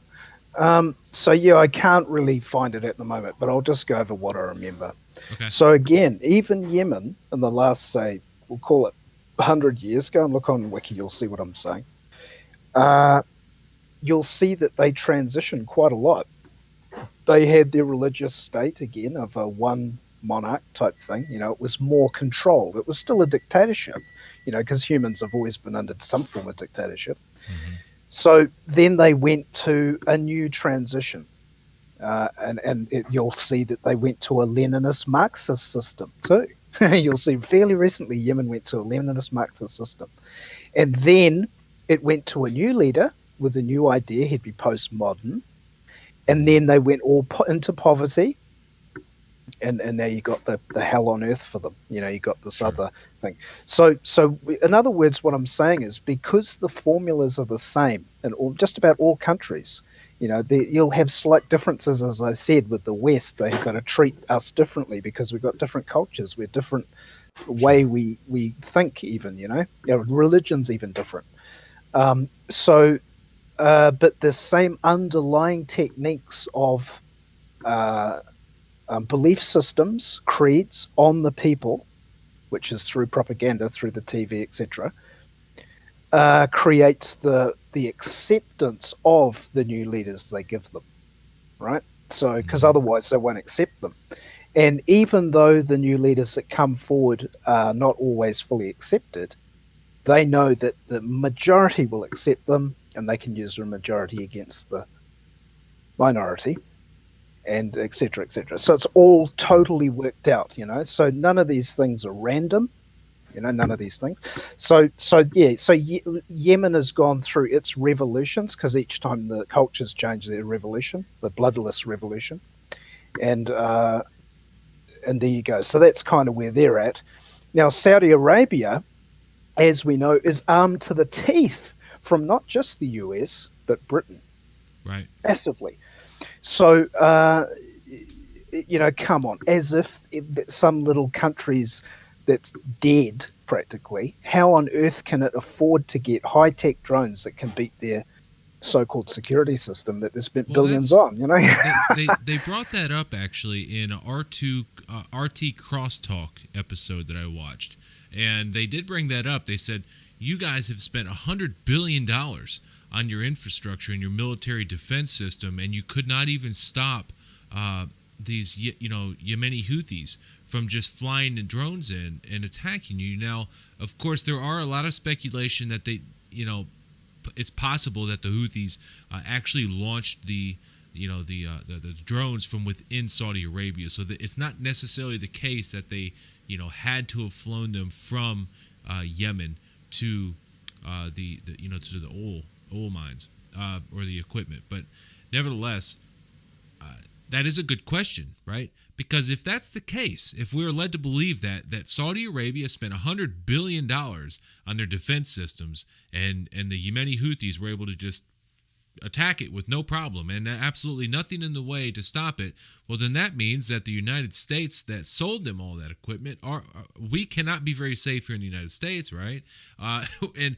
I can't really find it at the moment, but I'll just go over what I remember. Okay. So again, even Yemen in the last, say, we'll call it 100 years, go and look on Wiki, you'll see what I'm saying. You'll see that they transitioned quite a lot. They had their religious state again of a one monarch type thing. It was more controlled. It was still a dictatorship, because humans have always been under some form of dictatorship. Mm-hmm. So then they went to a new transition. You'll see that they went to a Leninist Marxist system too. You'll see fairly recently Yemen went to a Leninist Marxist system. And then it went to a new leader with a new idea. He'd be postmodern. And then they went all into poverty. And now you got the hell on earth for them. You got this other thing. So in other words, what I'm saying is because the formulas are the same in just about all countries, you'll have slight differences, as I said, with the West. They've got to treat us differently because we've got different cultures. We're different way we think even, religion's even different. But the same underlying techniques of belief systems, creeds on the people, which is through propaganda, through the TV, etc., creates the acceptance of the new leaders they give them, right? So, because otherwise they won't accept them. And even though the new leaders that come forward are not always fully accepted, they know that the majority will accept them, and they can use the majority against the minority, and et cetera, et cetera. So it's all totally worked out, So none of these things are random, none of these things. So Yemen has gone through its revolutions because each time the cultures change their revolution, the bloodless revolution, and there you go. So that's kind of where they're at. Now, Saudi Arabia, as we know, is armed to the teeth from not just the US, but Britain. Right. Massively. So, come on, as if some little countries that's dead practically, how on earth can it afford to get high-tech drones that can beat their so-called security system that they spent billions on, They brought that up actually in a RT Crosstalk episode that I watched, and they did bring that up. They said, you guys have spent $100 billion on your infrastructure and your military defense system, and you could not even stop these Yemeni Houthis from just flying the drones in and attacking you. Now, of course, there are a lot of speculation that it's possible that the Houthis actually launched the drones from within Saudi Arabia, so that it's not necessarily the case that they had to have flown them from Yemen to the oil mines or the equipment. But nevertheless, that is a good question, right? Because if that's the case, if we're led to believe that Saudi Arabia spent $100 billion on their defense systems, and the Yemeni Houthis were able to just attack it with no problem and absolutely nothing in the way to stop it, well, then that means that the United States that sold them all that equipment we cannot be very safe here in the United States, right? And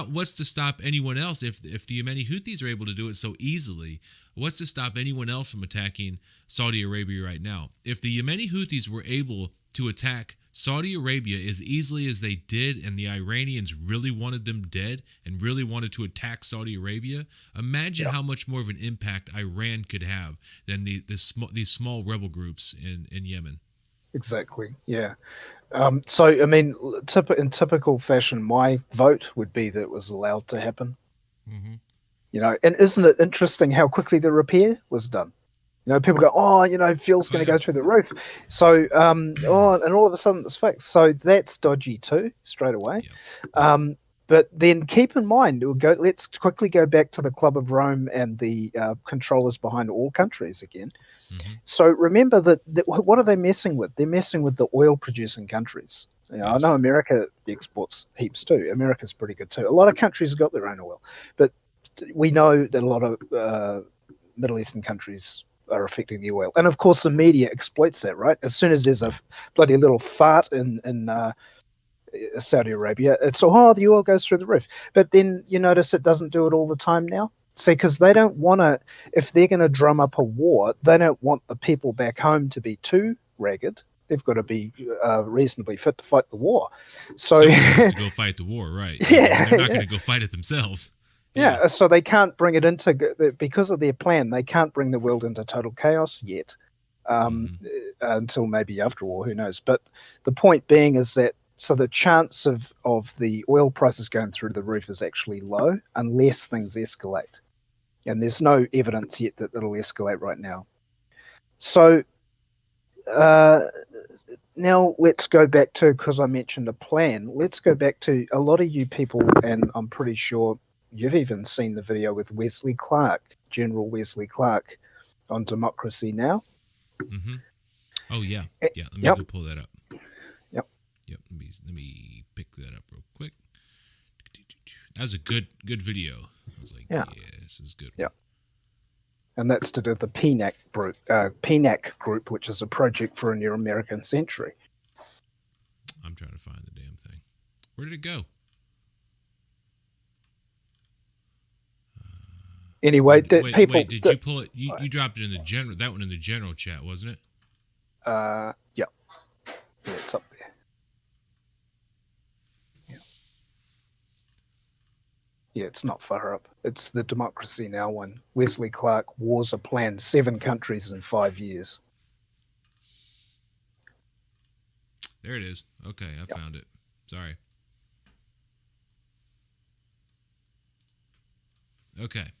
what's to stop anyone else if the Yemeni Houthis are able to do it so easily? What's to stop anyone else from attacking Saudi Arabia right now? If the Yemeni Houthis were able to attack Saudi Arabia as easily as they did, and the Iranians really wanted them dead and really wanted to attack Saudi Arabia, imagine how much more of an impact Iran could have than these small rebel groups in Yemen. Exactly. Yeah. So, I mean, in typical fashion, my vote would be that it was allowed to happen. Mm-hmm. You know, and isn't it interesting how quickly the repair was done? You know, people go, oh, you know, fuel's going to go through the roof. So, and all of a sudden it's fixed. So that's dodgy too, straight away. Yeah. But then keep in mind, let's quickly go back to the Club of Rome and the controllers behind all countries again. Mm-hmm. So remember that what are they messing with? They're messing with the oil-producing countries. You know, Yes. I know America exports heaps too. America's pretty good too. A lot of countries have got their own oil. But we know that a lot of Middle Eastern countries are affecting the oil. And of course the media exploits that, right? As soon as there's a bloody little fart in Saudi Arabia, it's the oil goes through the roof. But then you notice it doesn't do it all the time now. See, because they don't want to, if they're going to drum up a war, they don't want the people back home to be too ragged. They've got to be reasonably fit to fight the war. So someone has to go fight the war, right? Yeah, They're not going to go fight it themselves. Yeah, so they can't bring it into, because of their plan, they can't bring the world into total chaos yet, until maybe after war, who knows. But the point being is that, so the chance of the oil prices going through the roof is actually low unless things escalate. And there's no evidence yet that it'll escalate right now. So now let's go back to, because I mentioned a plan, let's go back to a lot of you people, and I'm pretty sure you've even seen the video with Wesley Clark, General Wesley Clark, on Democracy Now! Mm-hmm. Oh, yeah. Yeah, let me go pull that up. Yep, let me pick that up real quick. That was a good video. I was like, yeah, this is good. Yeah. And that's to do with the PNAC group, which is a project for a new American century. I'm trying to find the damn thing. Where did it go? Anyway, wait, did you pull it? You dropped it in the general, that one in the general chat, wasn't it? Yeah. Yeah, it's up there. Yeah, it's not far up. It's the Democracy Now! One. Wesley Clark, Wars Are Planned, 7 countries in 5 years. There it is. Okay, I found it. Sorry. Okay.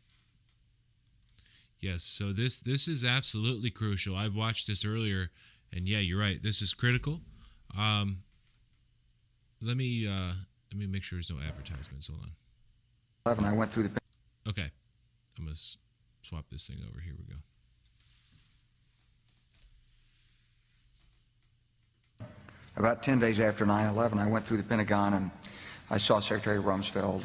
Yes, so this is absolutely crucial. I watched this earlier, and yeah, you're right. This is critical. Let me make sure there's no advertisements. Hold on. I went through the. Okay, I'm gonna swap this thing over. Here we go. About 10 days after 9/11, I went through the Pentagon and I saw Secretary Rumsfeld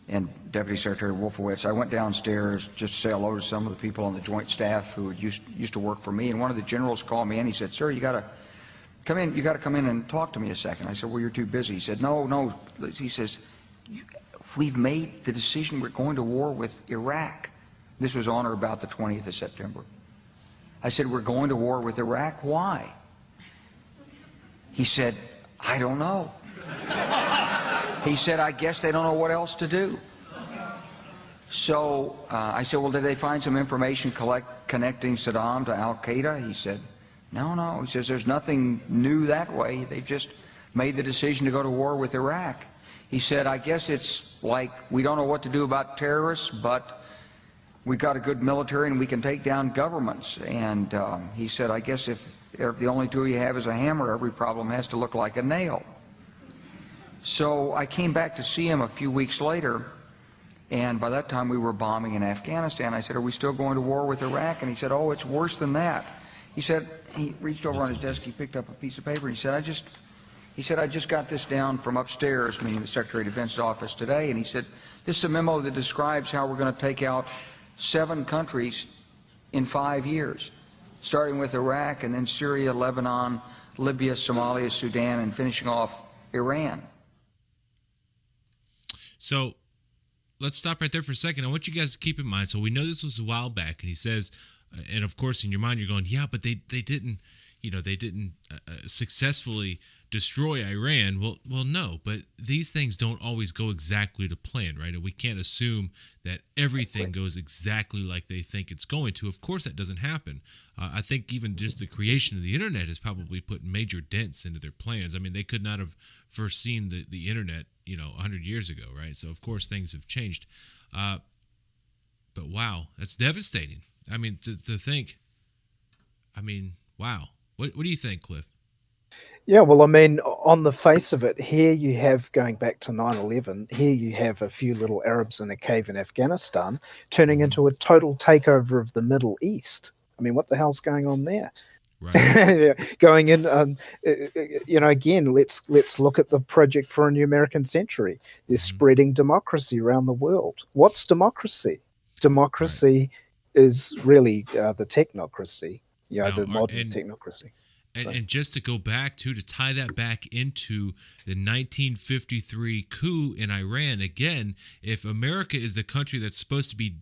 and Deputy Secretary Wolfowitz. I went downstairs just to say hello to some of the people on the Joint Staff who had used to work for me. And one of the generals called me in. He said, "Sir, you got to come in. You got to come in and talk to me a second." I said, "Well, you're too busy." He said, "No." He says, "We've made the decision. We're going to war with Iraq." This was on or about the 20th of September. I said, "We're going to war with Iraq. Why?" He said, "I don't know." He said, "I guess they don't know what else to do." So I said, "Well, did they find some information connecting Saddam to Al-Qaeda?" He said, No. He says, "There's nothing new that way. They've just made the decision to go to war with Iraq." He said, "I guess it's like we don't know what to do about terrorists, but we've got a good military and we can take down governments." And he said, "I guess if the only tool you have is a hammer, every problem has to look like a nail." So I came back to see him a few weeks later, and by that time we were bombing in Afghanistan. I said, "Are we still going to war with Iraq?" And he said, "Oh, it's worse than that." He said, he reached over on his desk, he picked up a piece of paper, he said, He said, I just got this down from upstairs, meaning the Secretary of Defense's office today, and he said, this is a memo that describes how we're going to take out 7 countries in 5 years, starting with Iraq and then Syria, Lebanon, Libya, Somalia, Sudan, and finishing off Iran. So let's stop right there for a second. I want you guys to keep in mind, so we know this was a while back, and he says, and of course in your mind you're going, yeah, but they didn't, they didn't successfully destroy Iran. Well, no, but these things don't always go exactly to plan, right? And we can't assume that everything goes exactly like they think it's going to. Of course, that doesn't happen. I think even just the creation of the internet has probably put major dents into their plans. I mean, they could not have foreseen the internet, 100 years ago, right? So of course things have changed. But wow, that's devastating. I mean, to think. I mean, wow. What do you think, Cliff? Yeah, well, I mean, on the face of it, here you have, going back to 9/11, here you have a few little Arabs in a cave in Afghanistan turning into a total takeover of the Middle East. I mean, what the hell's going on there? Right. Going in, again, let's look at the Project for a New American Century. They're spreading democracy around the world. What's democracy? Democracy is really the technocracy, the modern technocracy. And just to go back to tie that back into the 1953 coup in Iran, again, if America is the country that's supposed to be,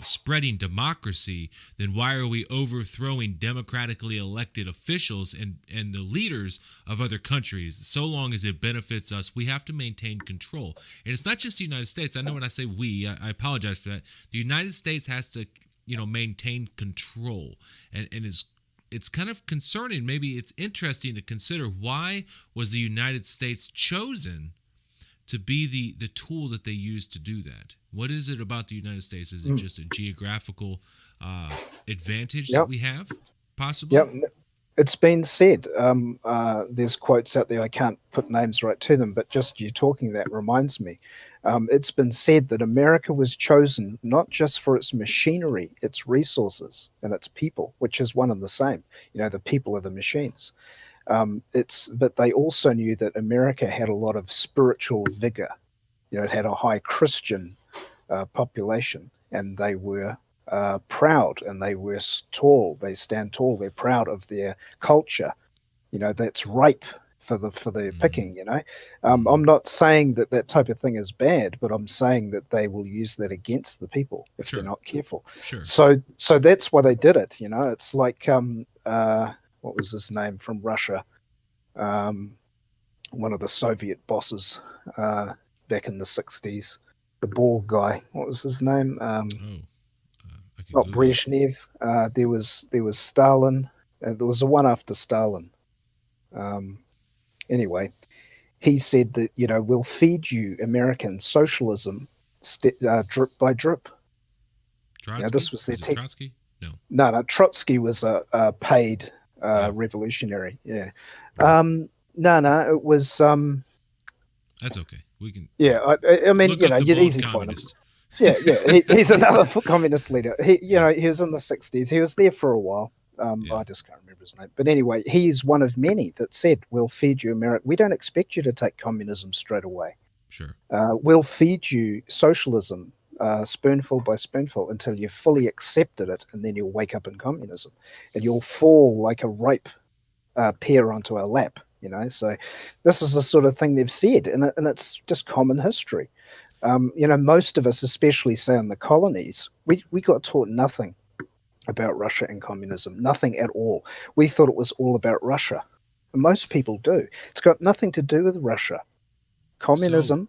spreading democracy, then why are we overthrowing democratically elected officials and the leaders of other countries? So long as it benefits us, we have to maintain control. And it's not just the United States. I know when I say we, I apologize for that. The United States has to, maintain control, and it's kind of concerning. Maybe it's interesting to consider, why was the United States chosen to be the tool that they used to do that? What is it about the United States? Is it just a geographical advantage that we have, possibly? Yep. It's been said. There's quotes out there. I can't put names right to them, but just you talking that reminds me. It's been said that America was chosen not just for its machinery, its resources, and its people, which is one and the same. The people are the machines. But they also knew that America had a lot of spiritual vigor. It had a high Christian population, and they were proud, and they were tall. They stand tall. They're proud of their culture. That's ripe for the picking. I'm not saying that type of thing is bad, but I'm saying that they will use that against the people if they're not careful. Sure. So that's why they did it. It's like what was his name from Russia? One of the Soviet bosses back in the 60s, the bald guy. What was his name? Not Brezhnev. There was Stalin. There was a one after Stalin. Anyway, he said that we'll feed you American socialism drip by drip. Trotsky? This was their Trotsky? No. Trotsky was a paid revolutionary. Yeah. No. It was. That's okay. We can. Yeah. I mean, you'd easily find him. Yeah. He's another communist leader. He was in the 60s. He was there for a while. I just can't remember his name. But anyway, he's one of many that said, we'll feed you America. We don't expect you to take communism straight away. Sure. We'll feed you socialism spoonful by spoonful until you've fully accepted it, and then you'll wake up in communism. And you'll fall like a ripe pear onto our lap, So this is the sort of thing they've said, and it's just common history. Most of us, especially say in the colonies, we got taught nothing about Russia and communism, nothing at all. We thought it was all about Russia. And most people do. It's got nothing to do with Russia. Communism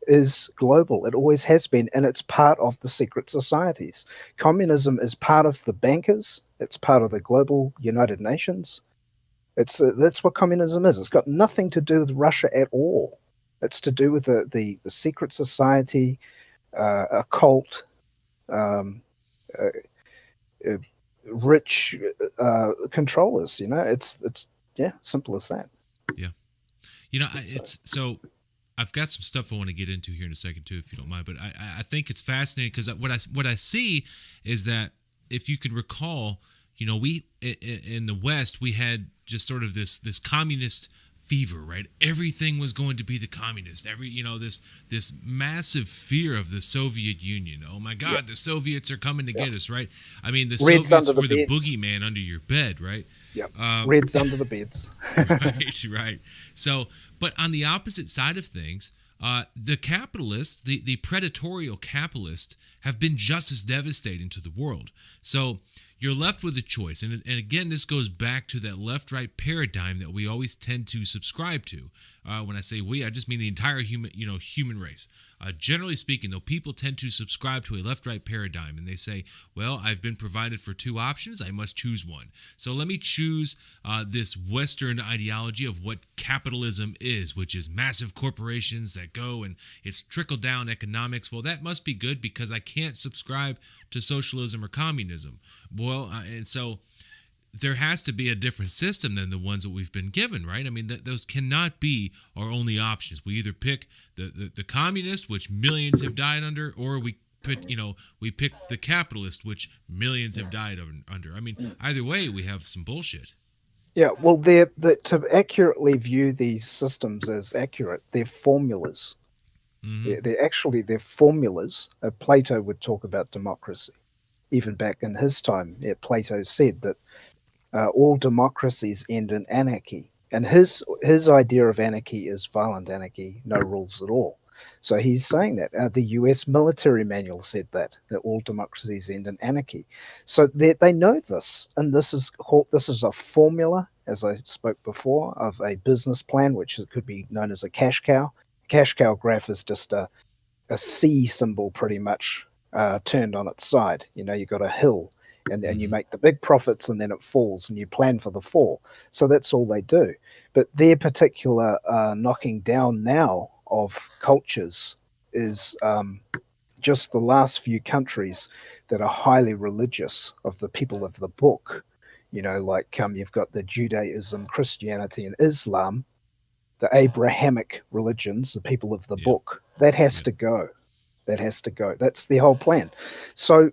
is global. It always has been, and it's part of the secret societies. Communism is part of the bankers. It's part of the global United Nations. That's what communism is. It's got nothing to do with Russia at all. It's to do with the secret society, occult, rich controllers. It's simple as that. Yeah. It's so. I've got some stuff I want to get into here in a second too, if you don't mind. But I think it's fascinating because what I see is that, if you can recall, we in the West, we had just sort of this communist fever, right? Everything was going to be the communist. This massive fear of the Soviet Union. Oh my God, the Soviets are coming to get us, right? I mean, the Reds Soviets under were the the beds. boogeyman under your bed, right? Yep. Reds under the beds. Right. So, but on the opposite side of things, the capitalists, the predatorial capitalists, have been just as devastating to the world. So you're left with a choice. And again, this goes back to that left-right paradigm that we always tend to subscribe to. When I say we, I just mean the entire human race. Generally speaking, though, people tend to subscribe to a left-right paradigm, and they say, well, I've been provided for two options, I must choose one. So let me choose this Western ideology of what capitalism is, which is massive corporations that go and it's trickle-down economics. Well, that must be good because I can't subscribe to socialism or communism. Well, and so there has to be a different system than the ones that we've been given, right? I mean, those cannot be our only options. We either pick the communist, which millions have died under, or we pick the capitalist, which millions have died under. I mean, either way, we have some bullshit. Yeah, well, to accurately view these systems as accurate, they're formulas. They're formulas. Plato would talk about democracy. Even back in his time, Plato said that all democracies end in anarchy. And his idea of anarchy is violent anarchy, no rules at all. So he's saying that. The US military manual said that all democracies end in anarchy. So they know this, and this is a formula, as I spoke before, of a business plan, which could be known as a cash cow. Cash cow graph is just a C symbol pretty much turned on its side. You've got a hill, and you make the big profits, and then it falls, and you plan for the fall. So that's all they do. But their particular knocking down now of cultures is just the last few countries that are highly religious, of the people of the book. Like you've got the Judaism, Christianity, and Islam, the Abrahamic religions, the people of the book. That has to go. That has to go. That's the whole plan. So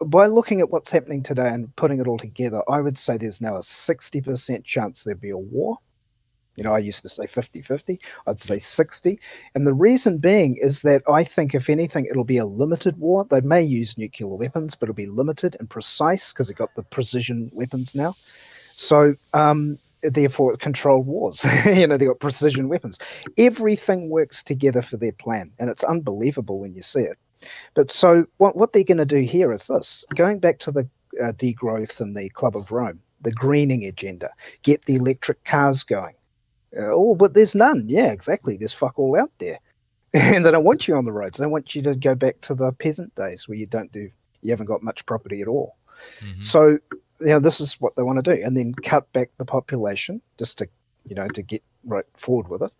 by looking at what's happening today and putting it all together, I would say there's now a 60% chance there'd be a war. I used to say 50-50. I'd say 60. And the reason being is that I think, if anything, it'll be a limited war. They may use nuclear weapons, but it'll be limited and precise because they've got the precision weapons now. So therefore, controlled wars. They've got precision weapons. Everything works together for their plan, and it's unbelievable when you see it. But so what they're going to do here is this. Going back to the degrowth and the Club of Rome, the greening agenda, get the electric cars going. But there's none. Yeah, exactly. There's fuck all out there. And they don't want you on the roads. They want you to go back to the peasant days where you haven't got much property at all. Mm-hmm. So, this is what they want to do. And then cut back the population just to get right forward with it.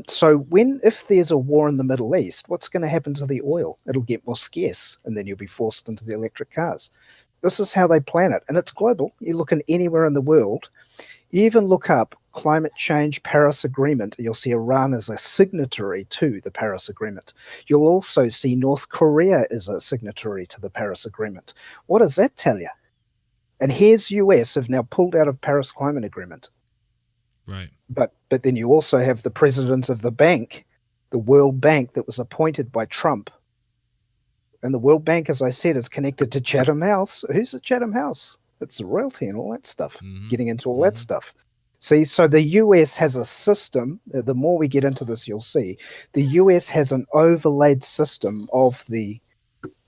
So if there's a war in the Middle East, what's going to happen to the oil? It'll get more scarce, and then you'll be forced into the electric cars. This is how they plan it. And it's global. You look in anywhere in the world, you even look up climate change Paris Agreement, you'll see Iran as a signatory to the Paris Agreement. You'll also see North Korea is a signatory to the Paris Agreement. What does that tell you? And here's US have now pulled out of Paris Climate Agreement. Right. But then you also have the president of the bank, the World Bank, that was appointed by Trump. And the World Bank, as I said, is connected to Chatham House. Who's at Chatham House? It's the royalty and all that stuff, getting into all that stuff. See, so the US has a system. The more we get into this, you'll see. The US has an overlaid system of the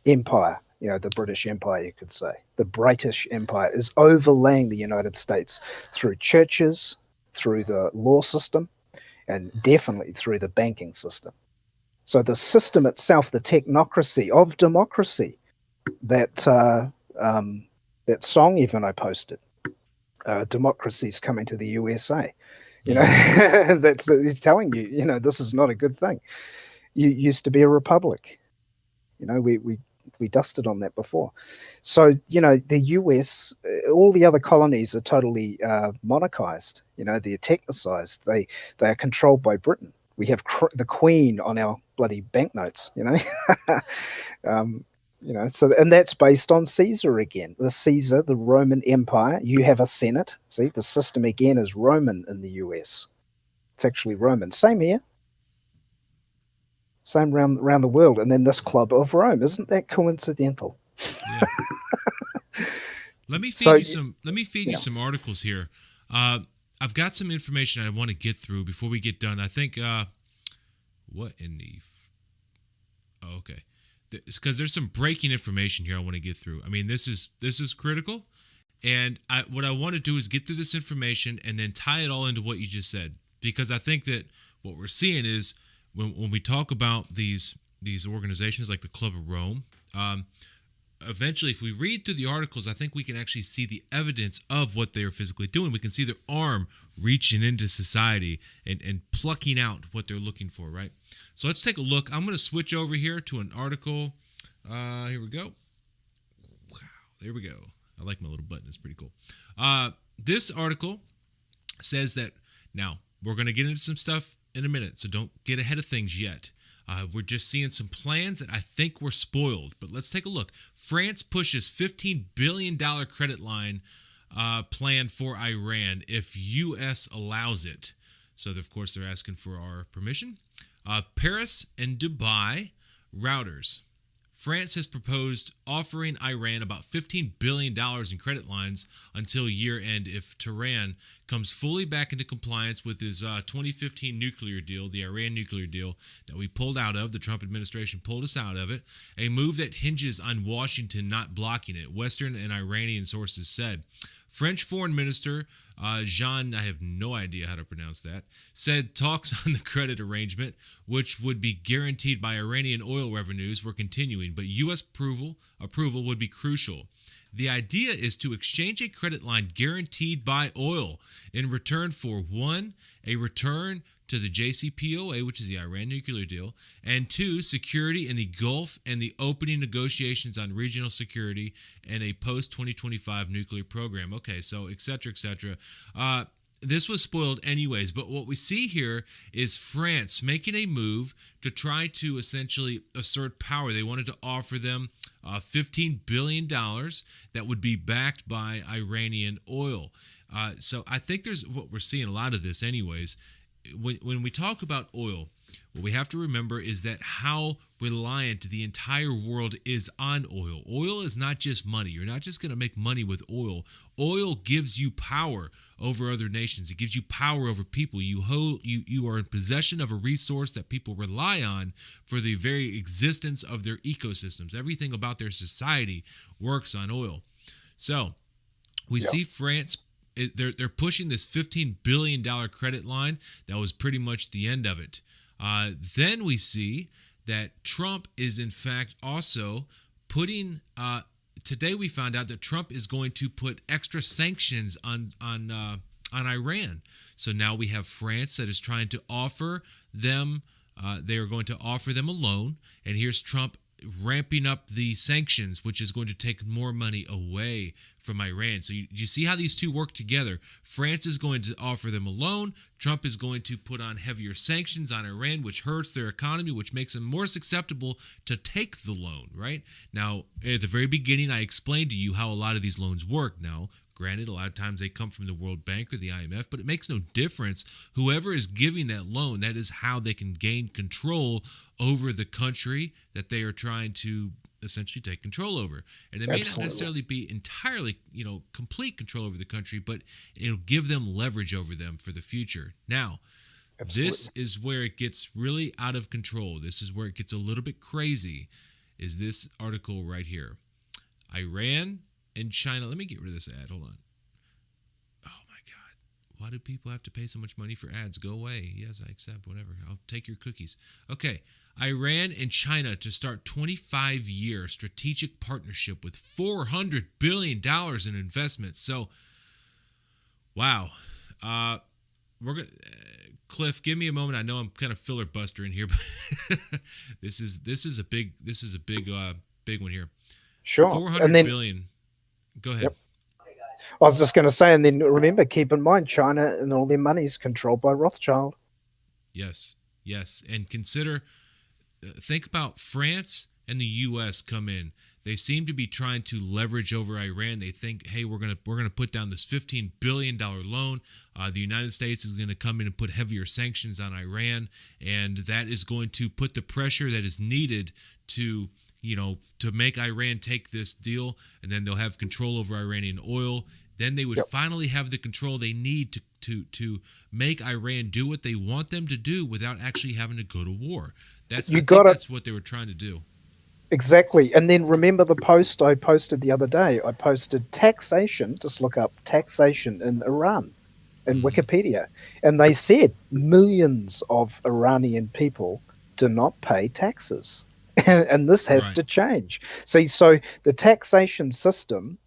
empire, the British Empire, you could say. The British Empire is overlaying the United States through churches, through the law system, and definitely through the banking system. So the system itself, the technocracy of democracy, that song even I posted, democracy's coming to the USA. He's telling you, this is not a good thing. You used to be a republic. We dusted on that before. So, the US, all the other colonies are totally monarchized. They're technicized. They are controlled by Britain. We have the Queen on our bloody banknotes, So and that's based on Caesar again. The Caesar, the Roman Empire. You have a Senate. See, the system again is Roman in the US. It's actually Roman. Same here. Same around the world. And then this Club of Rome. Isn't that coincidental? Yeah. Let me feed you some articles here. I've got some information I want to get through before we get done. I think what in the okay. Because there's some breaking information here I want to get through. I mean, this is critical, and what I want to do is get through this information and then tie it all into what you just said. Because I think that what we're seeing is when we talk about these organizations like the Club of Rome, eventually, if we read through the articles, I think we can actually see the evidence of what they are physically doing. We can see their arm reaching into society and plucking out what they're looking for, right? So let's take a look. I'm going to switch over here to an article. Here we go. Wow, there we go. I like my little button. It's pretty cool. This article says that, now, we're going to get into some stuff in a minute, so don't get ahead of things yet. We're just seeing some plans that I think were spoiled, but let's take a look. France pushes $15 billion credit line plan for Iran if U.S. allows it. So, of course, they're asking for our permission. Paris and Dubai routers. France has proposed offering Iran about $15 billion in credit lines until year end if Tehran comes fully back into compliance with his 2015 nuclear deal, the Iran nuclear deal that we pulled out of. The Trump administration pulled us out of it, a move that hinges on Washington not blocking it, Western and Iranian sources said. French Foreign Minister Jean, I have no idea how to pronounce that, said talks on the credit arrangement, which would be guaranteed by Iranian oil revenues, were continuing, but U.S. approval would be crucial. The idea is to exchange a credit line guaranteed by oil in return for, 1, a return to the JCPOA, which is the Iran nuclear deal, and 2, security in the Gulf and the opening negotiations on regional security and a post-2025 nuclear program. Okay, so et cetera, et cetera. This was spoiled anyways, but what we see here is France making a move to try to essentially assert power. They wanted to offer them $15 billion that would be backed by Iranian oil. So I think there's what we're seeing a lot of this anyways. When we talk about oil, what we have to remember is that how reliant the entire world is on oil. Oil is not just money. You're not just going to make money with oil. Oil gives you power over other nations. It gives you power over people. You are in possession of a resource that people rely on for the very existence of their ecosystems. Everything about their society works on oil. So we see France. They're pushing this $15 billion credit line. That was pretty much the end of it. Then we see that Trump is in fact also putting. Today we found out that Trump is going to put extra sanctions on Iran. So now we have France that is trying to offer them. They are going to offer them a loan, and here's Trump ramping up the sanctions, which is going to take more money away from Iran. So you see how these two work together. France is going to offer them a loan. Trump is going to put on heavier sanctions on Iran, which hurts their economy, which makes them more susceptible to take the loan, right? Now, at the very beginning, I explained to you how a lot of these loans work. Now, granted, a lot of times they come from the World Bank or the IMF, but it makes no difference. Whoever is giving that loan, that is how they can gain control over the country that they are trying to essentially take control over. And it may not necessarily be entirely, complete control over the country, but it'll give them leverage over them for the future. Now, this is where it gets really out of control. This is where it gets a little bit crazy, is this article right here. Iran and China. Let me get rid of this ad. Hold on. Oh my God. Why do people have to pay so much money for ads? Go away. Yes, I accept. Whatever. I'll take your cookies. Okay. Iran and China to start 25-year strategic partnership with $400 billion in investments. So, wow. We're gonna Cliff, give me a moment. I know I'm kind of filler buster in here, but this is a big one here. Sure. $400 billion. Go ahead. Yep. I was just going to say, and then remember, keep in mind, China and all their money is controlled by Rothschild. Yes. And consider, think about France and the U.S. come in, they seem to be trying to leverage over Iran. They think, hey, we're gonna put down this $15 billion loan. The United States is going to come in and put heavier sanctions on Iran, and that is going to put the pressure that is needed to make Iran take this deal, and then they'll have control over Iranian oil. Then they would finally have the control they need to make Iran do what they want them to do without actually having to go to war. That's what they were trying to do. Exactly. And then remember the post I posted the other day. I posted taxation. Just look up taxation in Iran in Wikipedia. And they said millions of Iranian people do not pay taxes. And this has to change. So the taxation system,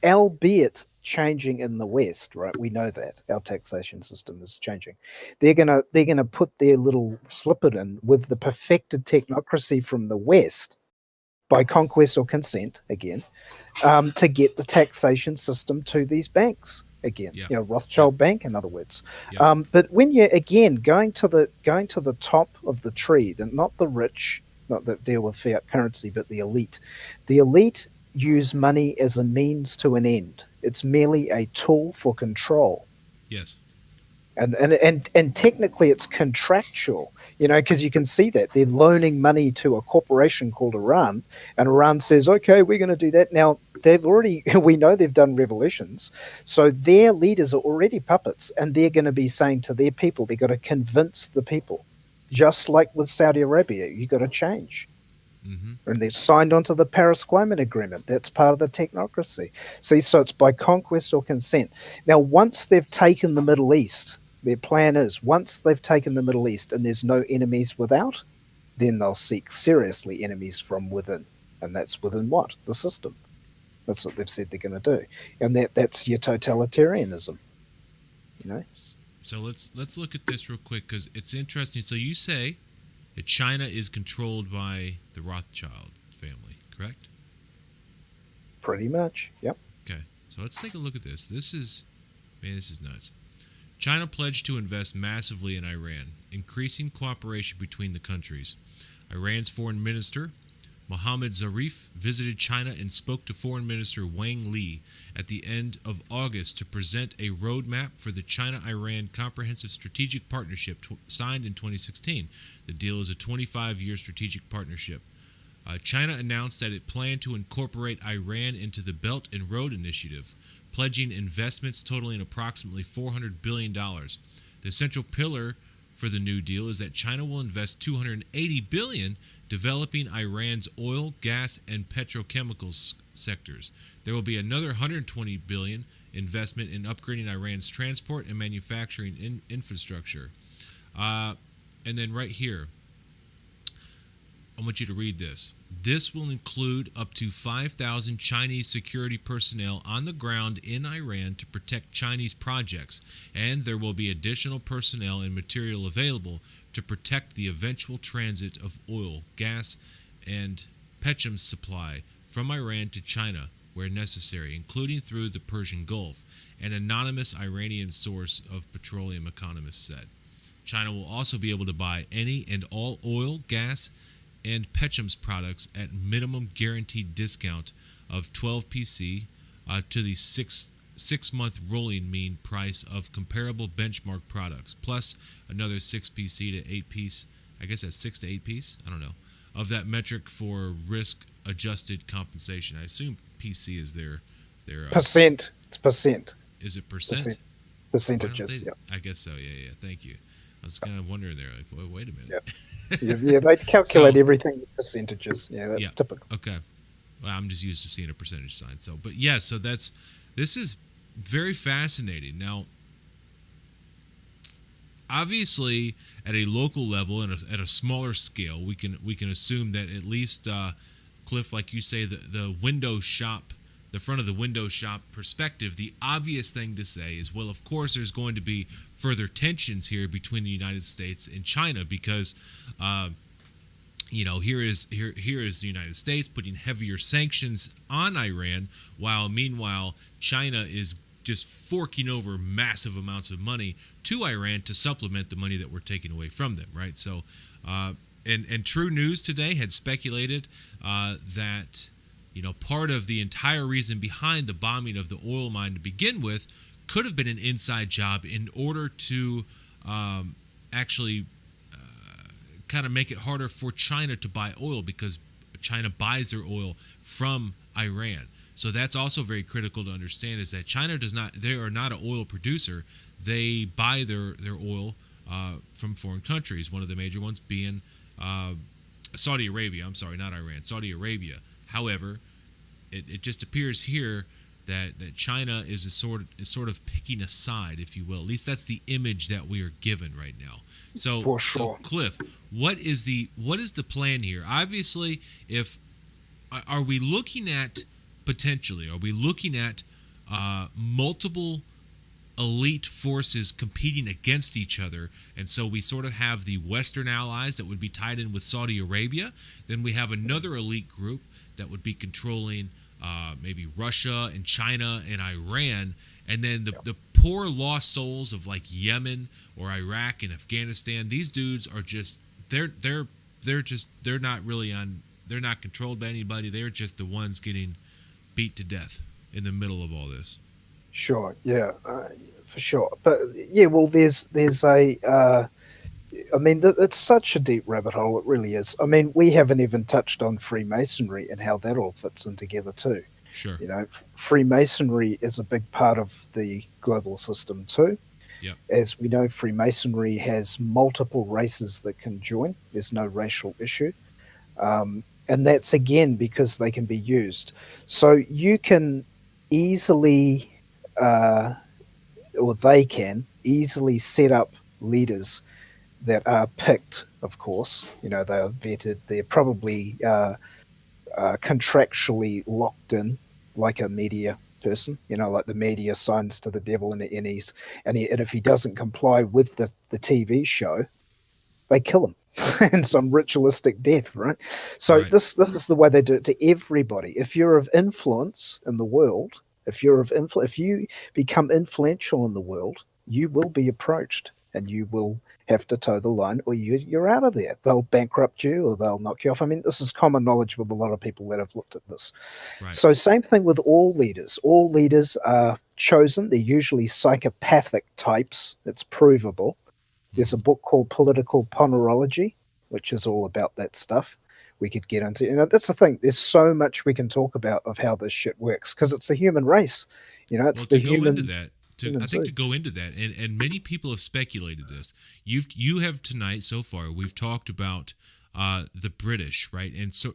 albeit changing in the West, right? We know that our taxation system is changing. They're gonna put their little slipper in with the perfected technocracy from the West by conquest or consent again, to get the taxation system to these banks again. Rothschild Bank, in other words. But when you're again going to the top of the tree, not the rich, not that deal with fiat currency, but the elite. The elite use money as a means to an end. It's merely a tool for control. Yes. And technically it's contractual, because you can see that they're loaning money to a corporation called Iran, and Iran says, okay, we're going to do that. Now we know they've done revolutions, so their leaders are already puppets, and they're going to be saying to their people, they've got to convince the people, just like with Saudi Arabia, you got to change. And they've signed onto the Paris Climate Agreement. That's part of the technocracy. See, so it's by conquest or consent. Now, once they've taken the Middle East, their plan is once they've taken the Middle East and there's no enemies without, then they'll seek seriously enemies from within. And that's within what? The system. That's what they've said they're going to do. And that's your totalitarianism. So let's look at this real quick, because it's interesting. So you say that China is controlled by the Rothschild family, correct? Pretty much, yep. Okay, so let's take a look at this. This is nuts. China pledged to invest massively in Iran, increasing cooperation between the countries. Iran's foreign minister, Mohammad Zarif, visited China and spoke to Foreign Minister Wang Li at the end of August to present a roadmap for the China-Iran Comprehensive Strategic Partnership signed in 2016. The deal is a 25-year strategic partnership. China announced that it planned to incorporate Iran into the Belt and Road Initiative, pledging investments totaling approximately $400 billion. The central pillar for the new deal is that China will invest $280 billion developing Iran's oil, gas, and petrochemicals sectors. There will be another $120 billion investment in upgrading Iran's transport and manufacturing infrastructure. And then right here, I want you to read this. This will include up to 5,000 Chinese security personnel on the ground in Iran to protect Chinese projects, and there will be additional personnel and material available to protect the eventual transit of oil, gas, and petchem supply from Iran to China where necessary, including through the Persian Gulf, an anonymous Iranian source of petroleum economists said. China will also be able to buy any and all oil, gas, and petchems products at minimum guaranteed discount of 12 PC to the six-month rolling mean price of comparable benchmark products, plus another 6 PC to 8 piece, I guess that's 6 to 8 piece, I don't know, of that metric for risk-adjusted compensation. I assume PC is their percent. It's percent. Is it percent? Percentages, yeah. I guess so, yeah, thank you. I was kind of wondering there, like, well, wait a minute. Yeah, they calculate everything with percentages. Yeah, that's typical. Okay. Well, I'm just used to seeing a percentage sign. So, but yeah, so this is very fascinating. Now, obviously, at a local level and at a smaller scale, we can assume that at least, Cliff, like you say, the window shop, the front of the window shop perspective, the obvious thing to say is, well, of course, there's going to be further tensions here between the United States and China because, here is the United States putting heavier sanctions on Iran, while meanwhile China is just forking over massive amounts of money to Iran to supplement the money that we're taking away from them, right? So And True News today had speculated that, part of the entire reason behind the bombing of the oil mine to begin with could have been an inside job in order to actually kind of make it harder for China to buy oil, because China buys their oil from Iran. So that's also very critical to understand, is that China they are not an oil producer. They buy their oil from foreign countries, one of the major ones being Saudi Arabia. I'm sorry, not Iran, Saudi Arabia. However, it just appears here that China is sort of picking a side, if you will. At least that's the image that we are given right now. So, For sure. So Cliff, what is the plan here? Obviously, are we looking at multiple elite forces competing against each other, and so we sort of have the Western allies that would be tied in with Saudi Arabia, then we have another elite group that would be controlling maybe Russia and China and Iran, and then the poor lost souls of like Yemen or Iraq and Afghanistan. These dudes are just they're not controlled by anybody. They're just the ones getting beat to death in the middle of all this. Sure, yeah, for sure. But yeah, well, there's a. I mean, it's such a deep rabbit hole. It really is. I mean, we haven't even touched on Freemasonry and how that all fits in together too. Sure. Freemasonry is a big part of the global system too. Yep. As we know, Freemasonry has multiple races that can join. There's no racial issue. And that's, again, because they can be used. So you can easily, or they can easily set up leaders that are picked, of course. They are vetted. They're probably contractually locked in, like a media person. Like the media signs to the devil, and if he doesn't comply with the TV show, they kill him in some ritualistic death, right? So Right. This is the way they do it to everybody. If you're of influence in the world, if you become influential in the world, you will be approached, and you will have to toe the line, or you're out of there. They'll bankrupt you, or they'll knock you off. I mean, this is common knowledge with a lot of people that have looked at this. Right. So same thing with all leaders. All leaders are chosen. They're usually psychopathic types. It's provable. There's a book called Political Ponerology, which is all about that stuff. We could get into. That's the thing. There's so much we can talk about of how this shit works, because it's the human race. It's the human. To go into that, and many people have speculated this. You have tonight so far. We've talked about the British, right? And so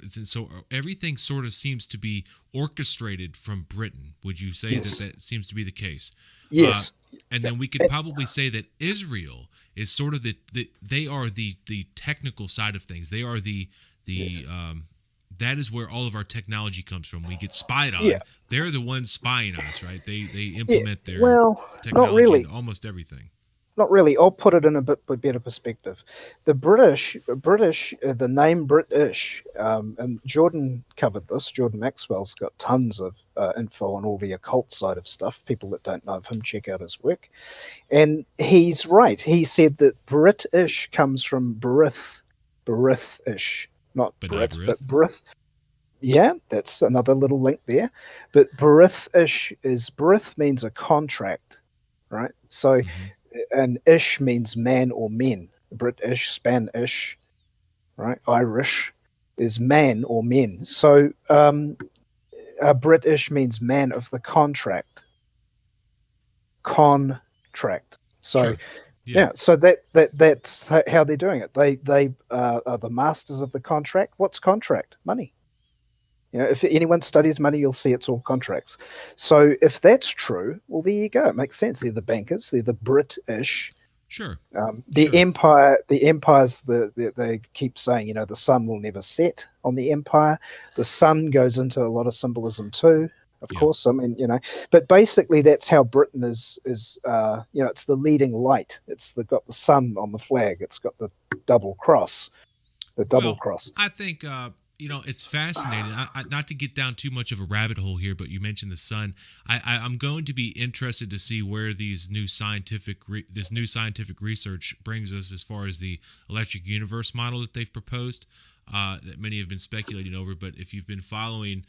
everything sort of seems to be orchestrated from Britain. Would you say that seems to be the case? Yes. And then we could probably say that Israel is sort of they are the technical side of things. They are the that is where all of our technology comes from. We get spied on. Yeah. They're the ones spying on us, right? They implement their technology not really. into almost everything. Not really. I'll put it in a bit better perspective. The British, the name British, and Jordan covered this. Jordan Maxwell's got tons of info on all the occult side of stuff. People that don't know of him, check out his work. And he's right. He said that British comes from British, not Brit, but Brith. Yeah, that's another little link there. But British means a contract, right? So. And ish means man or men. British, Spanish, right? Irish is man or men. So British means man of the contract. Contract. So Sure. yeah. So that's how they're doing it. They are the masters of the contract. What's contract? Money. If anyone studies money, you'll see it's all contracts. So if that's true, well, there you go. It makes sense. They're the bankers. They're the British. Sure. The empire. The empires. They keep saying, the sun will never set on the empire. The sun goes into a lot of symbolism too. Of course. I mean, But basically, that's how Britain is. It's the leading light. It's got the sun on the flag. It's got the double cross. The double cross. I think. it's fascinating. Not to get down too much of a rabbit hole here, but you mentioned the sun. I'm going to be interested to see where this new scientific research brings us as far as the electric universe model that they've proposed, that many have been speculating over. But if you've been following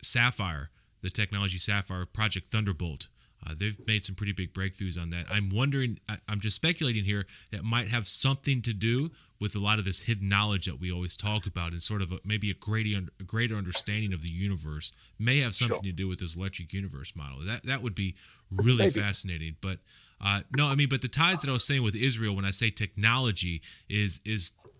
Sapphire, the technology Sapphire, Project Thunderbolt, they've made some pretty big breakthroughs on that. I'm wondering, I'm just speculating here, that might have something to do with a lot of this hidden knowledge that we always talk about, and sort of maybe a greater understanding of the universe may have something to do with this electric universe model. That would be really fascinating. But but the ties that I was saying with Israel, when I say technology, is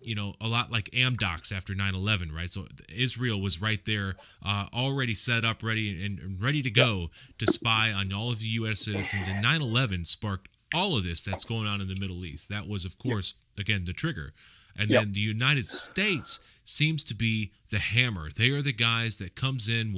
a lot like Amdocs after 9/11, right? So Israel was right there, already set up, ready to go to spy on all of the U.S. citizens, and 9/11 sparked all of this that's going on in the Middle East. That was, of course, again, the trigger. And then the United States seems to be the hammer. They are the guys that comes in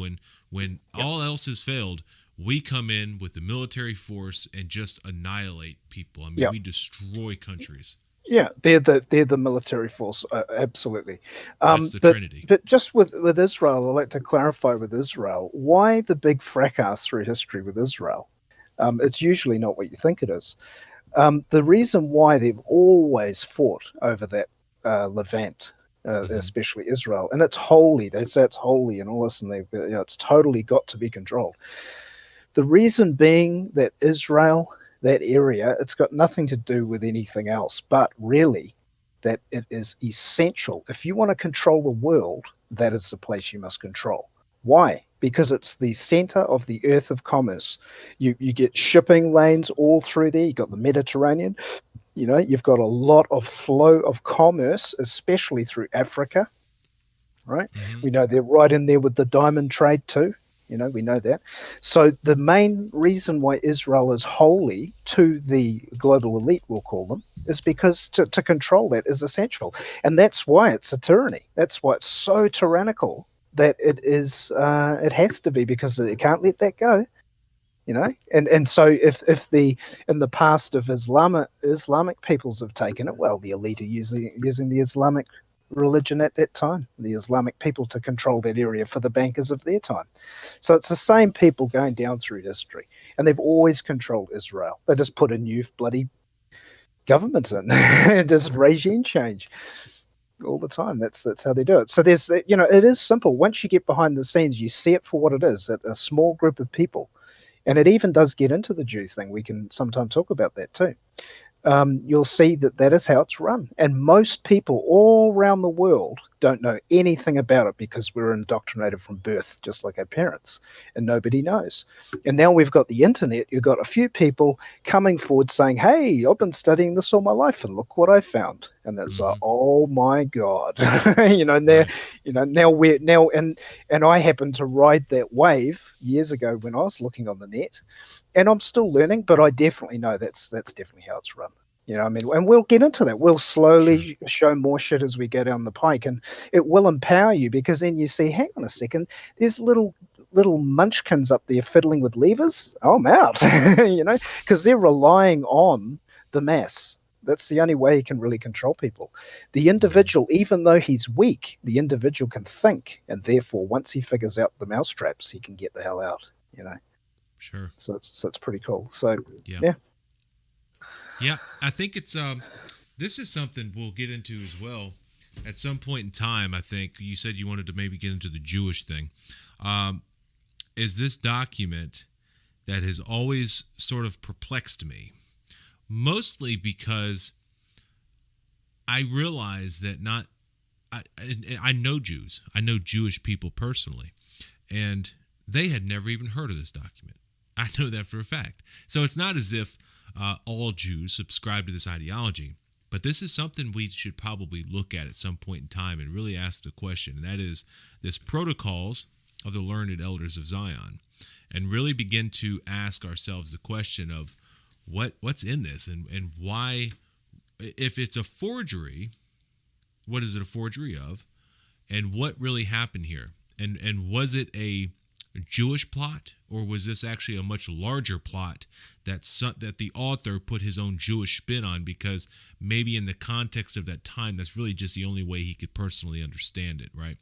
when all else has failed. We come in with the military force and just annihilate people. I mean, we destroy countries. Yeah, they're the military force, absolutely. That's the Trinity. But just with Israel, I'd like to clarify with Israel, why the big fracas through history with Israel? It's usually not what you think it is. The reason why they've always fought over that Levant, especially Israel, and it's holy. They say it's holy and all this, and it's totally got to be controlled. The reason being that Israel, that area, it's got nothing to do with anything else, but really that it is essential. If you want to control the world, that is the place you must control. Why? Because it's the center of the earth of commerce. You get shipping lanes all through there. You've got the Mediterranean. You've got a lot of flow of commerce, especially through Africa, right? We know they're right in there with the diamond trade too. We know that. So the main reason why Israel is holy to the global elite, we'll call them, is because to control that is essential. And that's why it's a tyranny. That's why it's so tyrannical that it is. It has to be, because they can't let that go. And so if in the past, if Islamic peoples have taken it, well, the elite are using the Islamic religion at that time, the Islamic people, to control that area for the bankers of their time. So it's the same people going down through history, and they've always controlled Israel. They just put a new bloody government in and just regime change all the time. That's how they do it. So there's it is simple. Once you get behind the scenes, you see it for what it is, a small group of people. And it even does get into the Jew thing. We can sometimes talk about that too. You'll see that is how it's run. And most people all around the world don't know anything about it, because we're indoctrinated from birth, just like our parents, and nobody knows. And now we've got the internet. You've got a few people coming forward saying, hey, I've been studying this all my life, and look what I found. And that's like, oh my God. And I happened to ride that wave years ago when I was looking on the net, and I'm still learning, but I definitely know that's definitely how it's run. And we'll get into that. We'll slowly show more shit as we go down the pike, and it will empower you, because then you see, hang on a second, there's little munchkins up there fiddling with levers. Oh, I'm out, because they're relying on the mass. That's the only way you can really control people. The individual, even though he's weak, the individual can think, and therefore, once he figures out the mousetraps, he can get the hell out. Sure. So it's pretty cool. So yeah. Yeah, I think it's this is something we'll get into as well at some point in time. I think you said you wanted to maybe get into the Jewish thing. Is this document that has always sort of perplexed me, mostly because I realize that I know Jews. I know Jewish people personally, and they had never even heard of this document. I know that for a fact. So it's not as if all Jews subscribe to this ideology, but this is something we should probably look at some point in time and really ask the question, and that is this Protocols of the Learned Elders of Zion, and really begin to ask ourselves the question of what's in this, and why, if it's a forgery, what is it a forgery of, and what really happened here, and was it a Jewish plot, or was this actually a much larger plot that the author put his own Jewish spin on, because maybe in the context of that time, that's really just the only way he could personally understand it, right?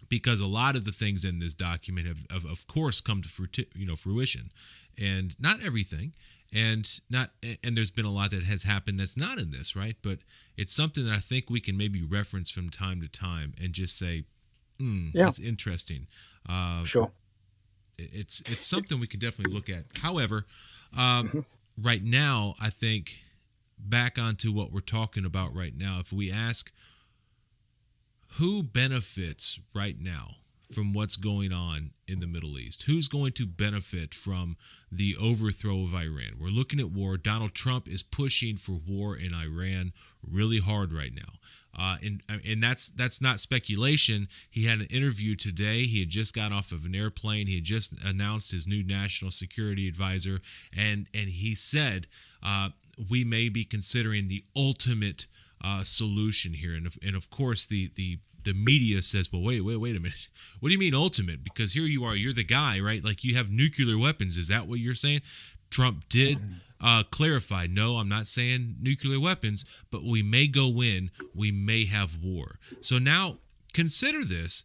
Because a lot of the things in this document have of course come to fruition, and not everything, and there's been a lot that has happened that's not in this, right? But it's something that I think we can maybe reference from time to time and just say, that's interesting. Sure. It's something we can definitely look at. However, right now, I think back onto what we're talking about right now, if we ask who benefits right now from what's going on in the Middle East, who's going to benefit from the overthrow of Iran? We're looking at war. Donald Trump is pushing for war in Iran really hard right now. And that's not speculation. He had an interview today. He had just got off of an airplane. He had just announced his new national security advisor, and he said we may be considering the ultimate solution here. And of course the media says, well, wait a minute. What do you mean ultimate? Because here you are, you're the guy, right? Like, you have nuclear weapons. Is that what you're saying? Trump did clarify, no, I'm not saying nuclear weapons, but we may go in, we may have war. So now consider this.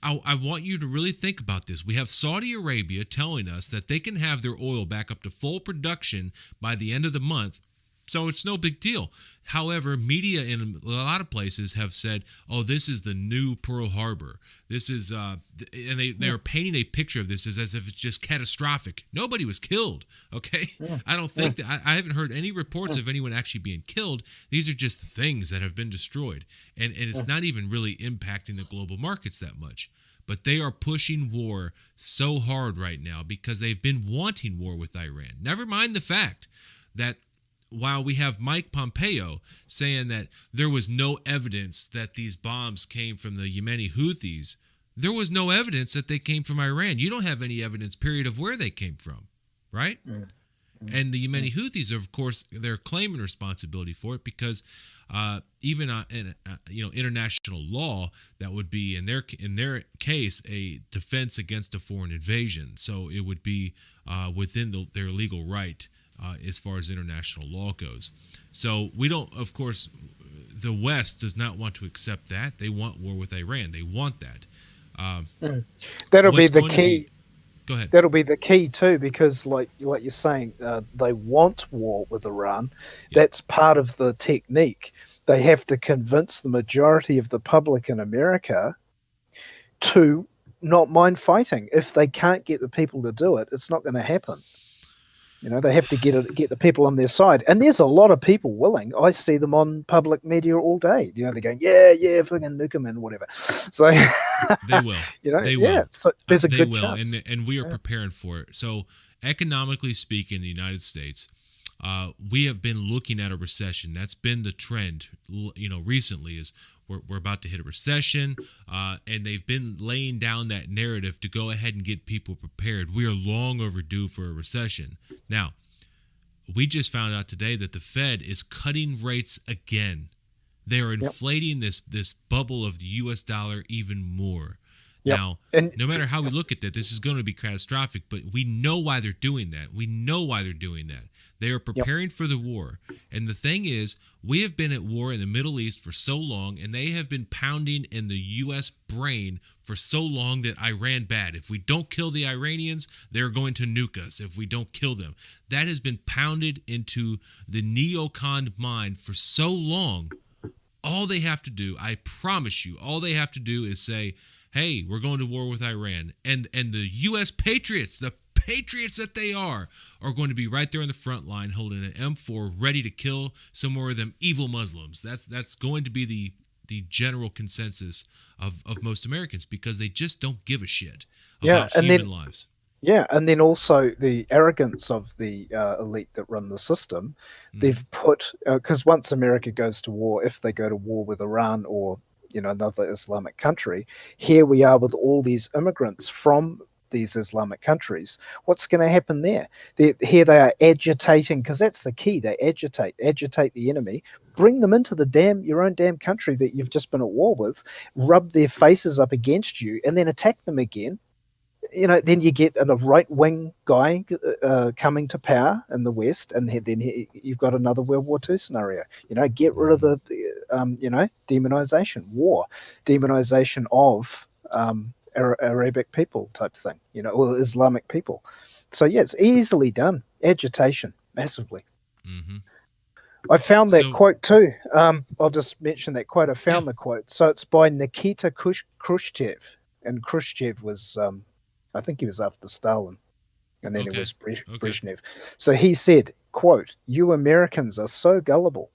I want you to really think about this. We have Saudi Arabia telling us that they can have their oil back up to full production by the end of the month. So it's no big deal. However, media in a lot of places have said, "Oh, this is the new Pearl Harbor. This is," and they are painting a picture of this as if it's just catastrophic. Nobody was killed. Okay, I don't think that I haven't heard any reports of anyone actually being killed. These are just things that have been destroyed, and it's not even really impacting the global markets that much. But they are pushing war so hard right now because they've been wanting war with Iran. Never mind the fact that, while we have Mike Pompeo saying that there was no evidence that these bombs came from the Yemeni Houthis, there was no evidence that they came from Iran. You don't have any evidence, period, of where they came from, right? And the Yemeni Houthis, of course, they're claiming responsibility for it because even in international law, that would be in their case a defense against a foreign invasion. So it would be within their legal right. As far as international law goes. So we don't, of course, the West does not want to accept that. They want war with Iran. They want that. That'll be the key. Go ahead. That'll be the key too, because like you're saying, they want war with Iran. That's part of the technique. They have to convince the majority of the public in America to not mind fighting. If they can't get the people to do it, it's not going to happen. They have to get the people on their side, and there's a lot of people willing. I see them on public media all day. They're going, yeah, fucking nuke them and whatever. So they will. They will. Yeah. So there's a good chance, and we are preparing for it. So economically speaking, in the United States, we have been looking at a recession. That's been the trend. Recently is we're about to hit a recession, and they've been laying down that narrative to go ahead and get people prepared. We are long overdue for a recession. Now, we just found out today that the Fed is cutting rates again. They are inflating this bubble of the U.S. dollar even more. Now, no matter how we look at that, this is going to be catastrophic, but we know why they're doing that. They are preparing for the war. And the thing is, we have been at war in the Middle East for so long, and they have been pounding in the U.S. brain for so long that Iran bad. If we don't kill the Iranians, they're going to nuke us if we don't kill them. That has been pounded into the neocon mind for so long. All they have to do, I promise you, is say, hey, we're going to war with Iran. And the U.S. patriots, the patriots that they are going to be right there on the front line holding an M4 ready to kill some more of them evil Muslims. That's going to be the general consensus of most Americans, because they just don't give a shit about human lives. Yeah, and then also the arrogance of the elite that run the system. They've put, because once America goes to war, if they go to war with Iran or another Islamic country, here we are with all these immigrants from these Islamic countries. What's going to happen there? Here they are agitating, because that's the key. They agitate the enemy, bring them into your own damn country that you've just been at war with, rub their faces up against you, and then attack them again. then you get a right-wing guy coming to power in the West, and then you've got another World War II scenario. Get rid of the demonization, war, demonization of Arabic people type thing, or Islamic people. So yeah, it's easily done. Agitation, massively. Mm-hmm. I found that quote too. I'll just mention that quote. I found the quote. So it's by Nikita Khrushchev, and Khrushchev was, I think he was after Stalin, and then it was Brezhnev. So he said, quote, "You Americans are so gullible."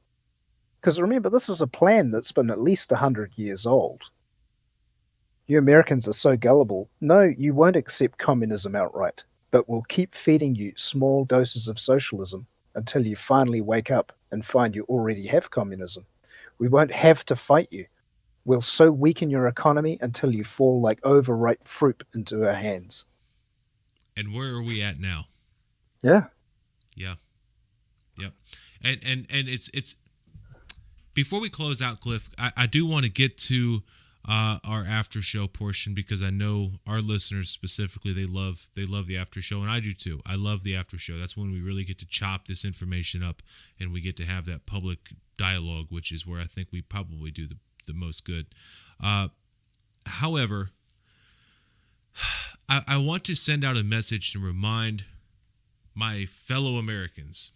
Because remember, this is a plan that's been at least 100 years old. You Americans are so gullible. No, you won't accept communism outright, but we'll keep feeding you small doses of socialism until you finally wake up and find you already have communism. We won't have to fight you. We'll so weaken your economy until you fall like overripe fruit into our hands. And where are we at now? Yeah. Yeah. Yep. And it's before we close out, Cliff, I do want to get to our after show portion, because I know our listeners specifically, they love the after show, and I do too. I love the after show. That's when we really get to chop this information up, and we get to have that public dialogue, which is where I think we probably do the most good. However, I want to send out a message to remind my fellow Americans,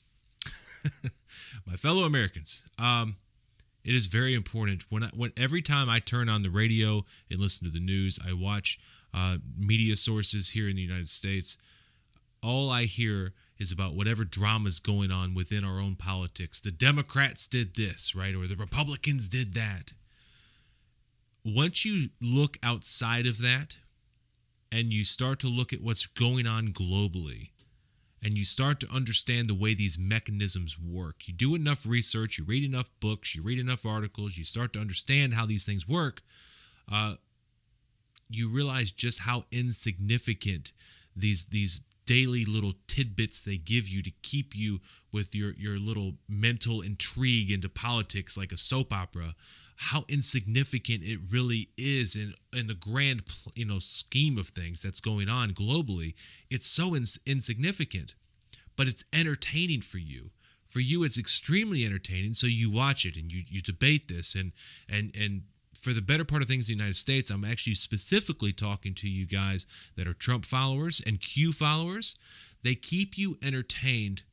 it is very important when every time I turn on the radio and listen to the news, I watch media sources here in the United States, all I hear is about whatever drama's going on within our own politics. The Democrats did this, right? Or the Republicans did that. Once you look outside of that and you start to look at what's going on globally, and you start to understand the way these mechanisms work, you do enough research, you read enough books, you read enough articles, you start to understand how these things work, you realize just how insignificant these daily little tidbits they give you to keep you with your little mental intrigue into politics, like a soap opera, how insignificant it really is in the grand scheme of things that's going on globally. It's so insignificant, but it's entertaining for you. For you, it's extremely entertaining, so you watch it and you debate this. And for the better part of things in the United States, I'm actually specifically talking to you guys that are Trump followers and Q followers. They keep you entertained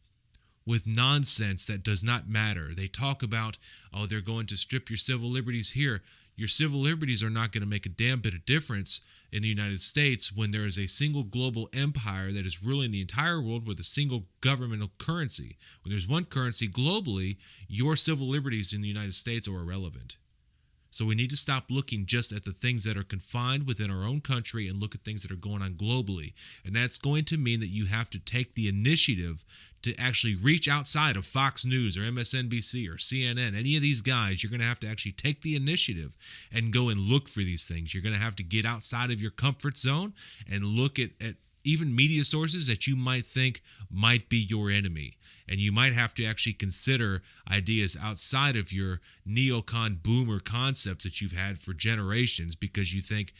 with nonsense that does not matter. They talk about, they're going to strip your civil liberties here. Your civil liberties are not going to make a damn bit of difference in the United States when there is a single global empire that is ruling the entire world with a single governmental currency. When there's one currency globally, your civil liberties in the United States are irrelevant. So we need to stop looking just at the things that are confined within our own country and look at things that are going on globally. And that's going to mean that you have to take the initiative to actually reach outside of Fox News or MSNBC or CNN, any of these guys. You're going to have to actually take the initiative and go and look for these things. You're going to have to get outside of your comfort zone and look at even media sources that you might think might be your enemy. And you might have to actually consider ideas outside of your neocon boomer concepts that you've had for generations, because you think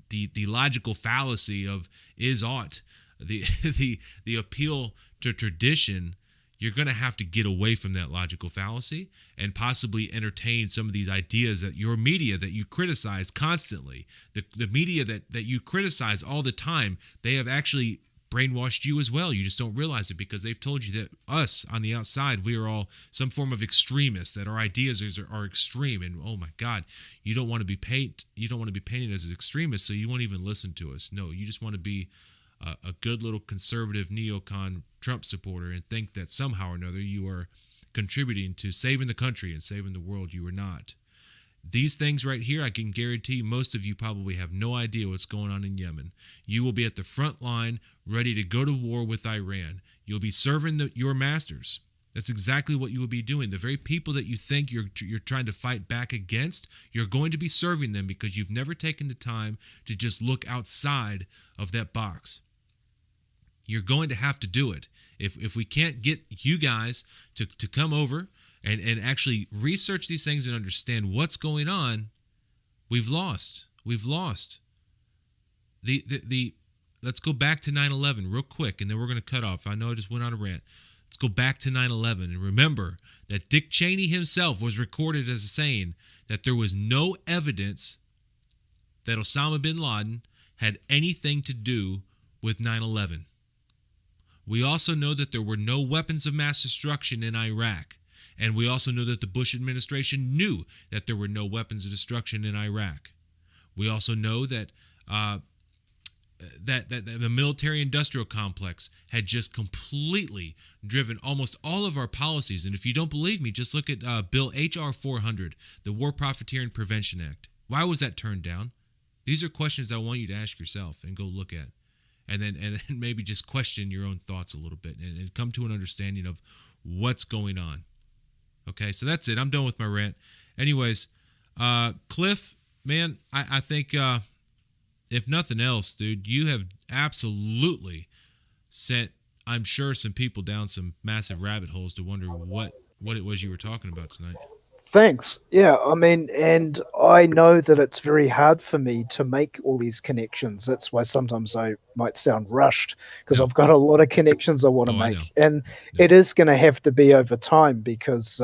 the logical fallacy of is ought, the appeal to tradition. You're going to have to get away from that logical fallacy and possibly entertain some of these ideas that your media that you criticize constantly, the media that you criticize all the time, they have actually brainwashed you as well. You just don't realize it, because they've told you that us on the outside, we are all some form of extremists, that our ideas are extreme, and oh my God, you don't want to be painted as an extremist, so you won't even listen to us. No, you just want to be a good little conservative neocon Trump supporter and think that somehow or another you are contributing to saving the country and saving the world. You are not. These things right here, I can guarantee most of you probably have no idea what's going on in Yemen. You will be at the front line, ready to go to war with Iran. You'll be serving your masters. That's exactly what you will be doing. The very people that you think you're trying to fight back against, you're going to be serving them, because you've never taken the time to just look outside of that box. You're going to have to do it. If we can't get you guys to come over and actually research these things and understand what's going on, we've lost. We've lost. The let's go back to 9/11 real quick, and then we're going to cut off. I know I just went on a rant. Let's go back to 9/11 and remember that Dick Cheney himself was recorded as saying that there was no evidence that Osama bin Laden had anything to do with 9/11. We also know that there were no weapons of mass destruction in Iraq. And we also know that the Bush administration knew that there were no weapons of destruction in Iraq. We also know that that the military-industrial complex had just completely driven almost all of our policies. And if you don't believe me, just look at Bill H.R. 400, the War Profiteering Prevention Act. Why was that turned down? These are questions I want you to ask yourself and go look at. And then maybe just question your own thoughts a little bit and come to an understanding of what's going on. Okay, so that's it. I'm done with my rant. Anyways, Cliff, man, I think if nothing else, dude, you have absolutely sent, I'm sure, some people down some massive rabbit holes to wonder what it was you were talking about tonight. Thanks. Yeah, I mean, and I know that it's very hard for me to make all these connections. That's why sometimes I might sound rushed, because I've got a lot of connections I want to make. And it is going to have to be over time because,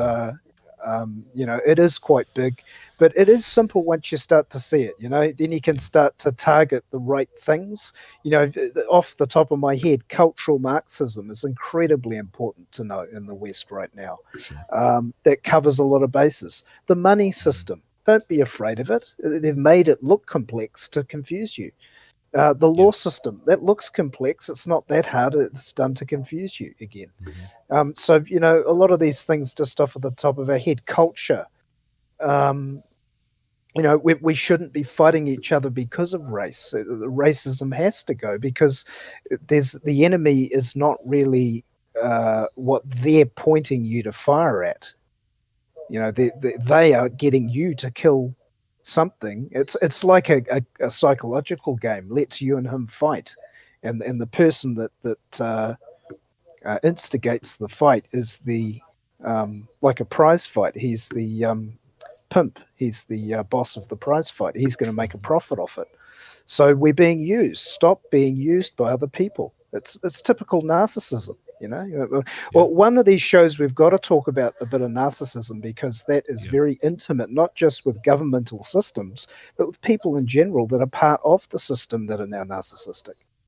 it is quite big. But it is simple once you start to see it, then you can start to target the right things. Off the top of my head, cultural Marxism is incredibly important to know in the West right now. That covers a lot of bases. The money system, don't be afraid of it. They've made it look complex to confuse you. The law system, that looks complex. It's not that hard. It's done to confuse you again. So, a lot of these things just off of the top of our head. Culture. We shouldn't be fighting each other because of race. Racism has to go because the enemy is not really what they're pointing you to fire at. They are getting you to kill something. It's like a psychological game. Let's you and him fight, and the person that instigates the fight is the like a prize fight. He's the pimp. He's the boss of the prize fight. He's going to make a profit off it. So we're being used. Stop being used by other people. It's typical narcissism. Well, one of these shows we've got to talk about a bit of narcissism because that is very intimate, not just with governmental systems, but with people in general that are part of the system that are now narcissistic.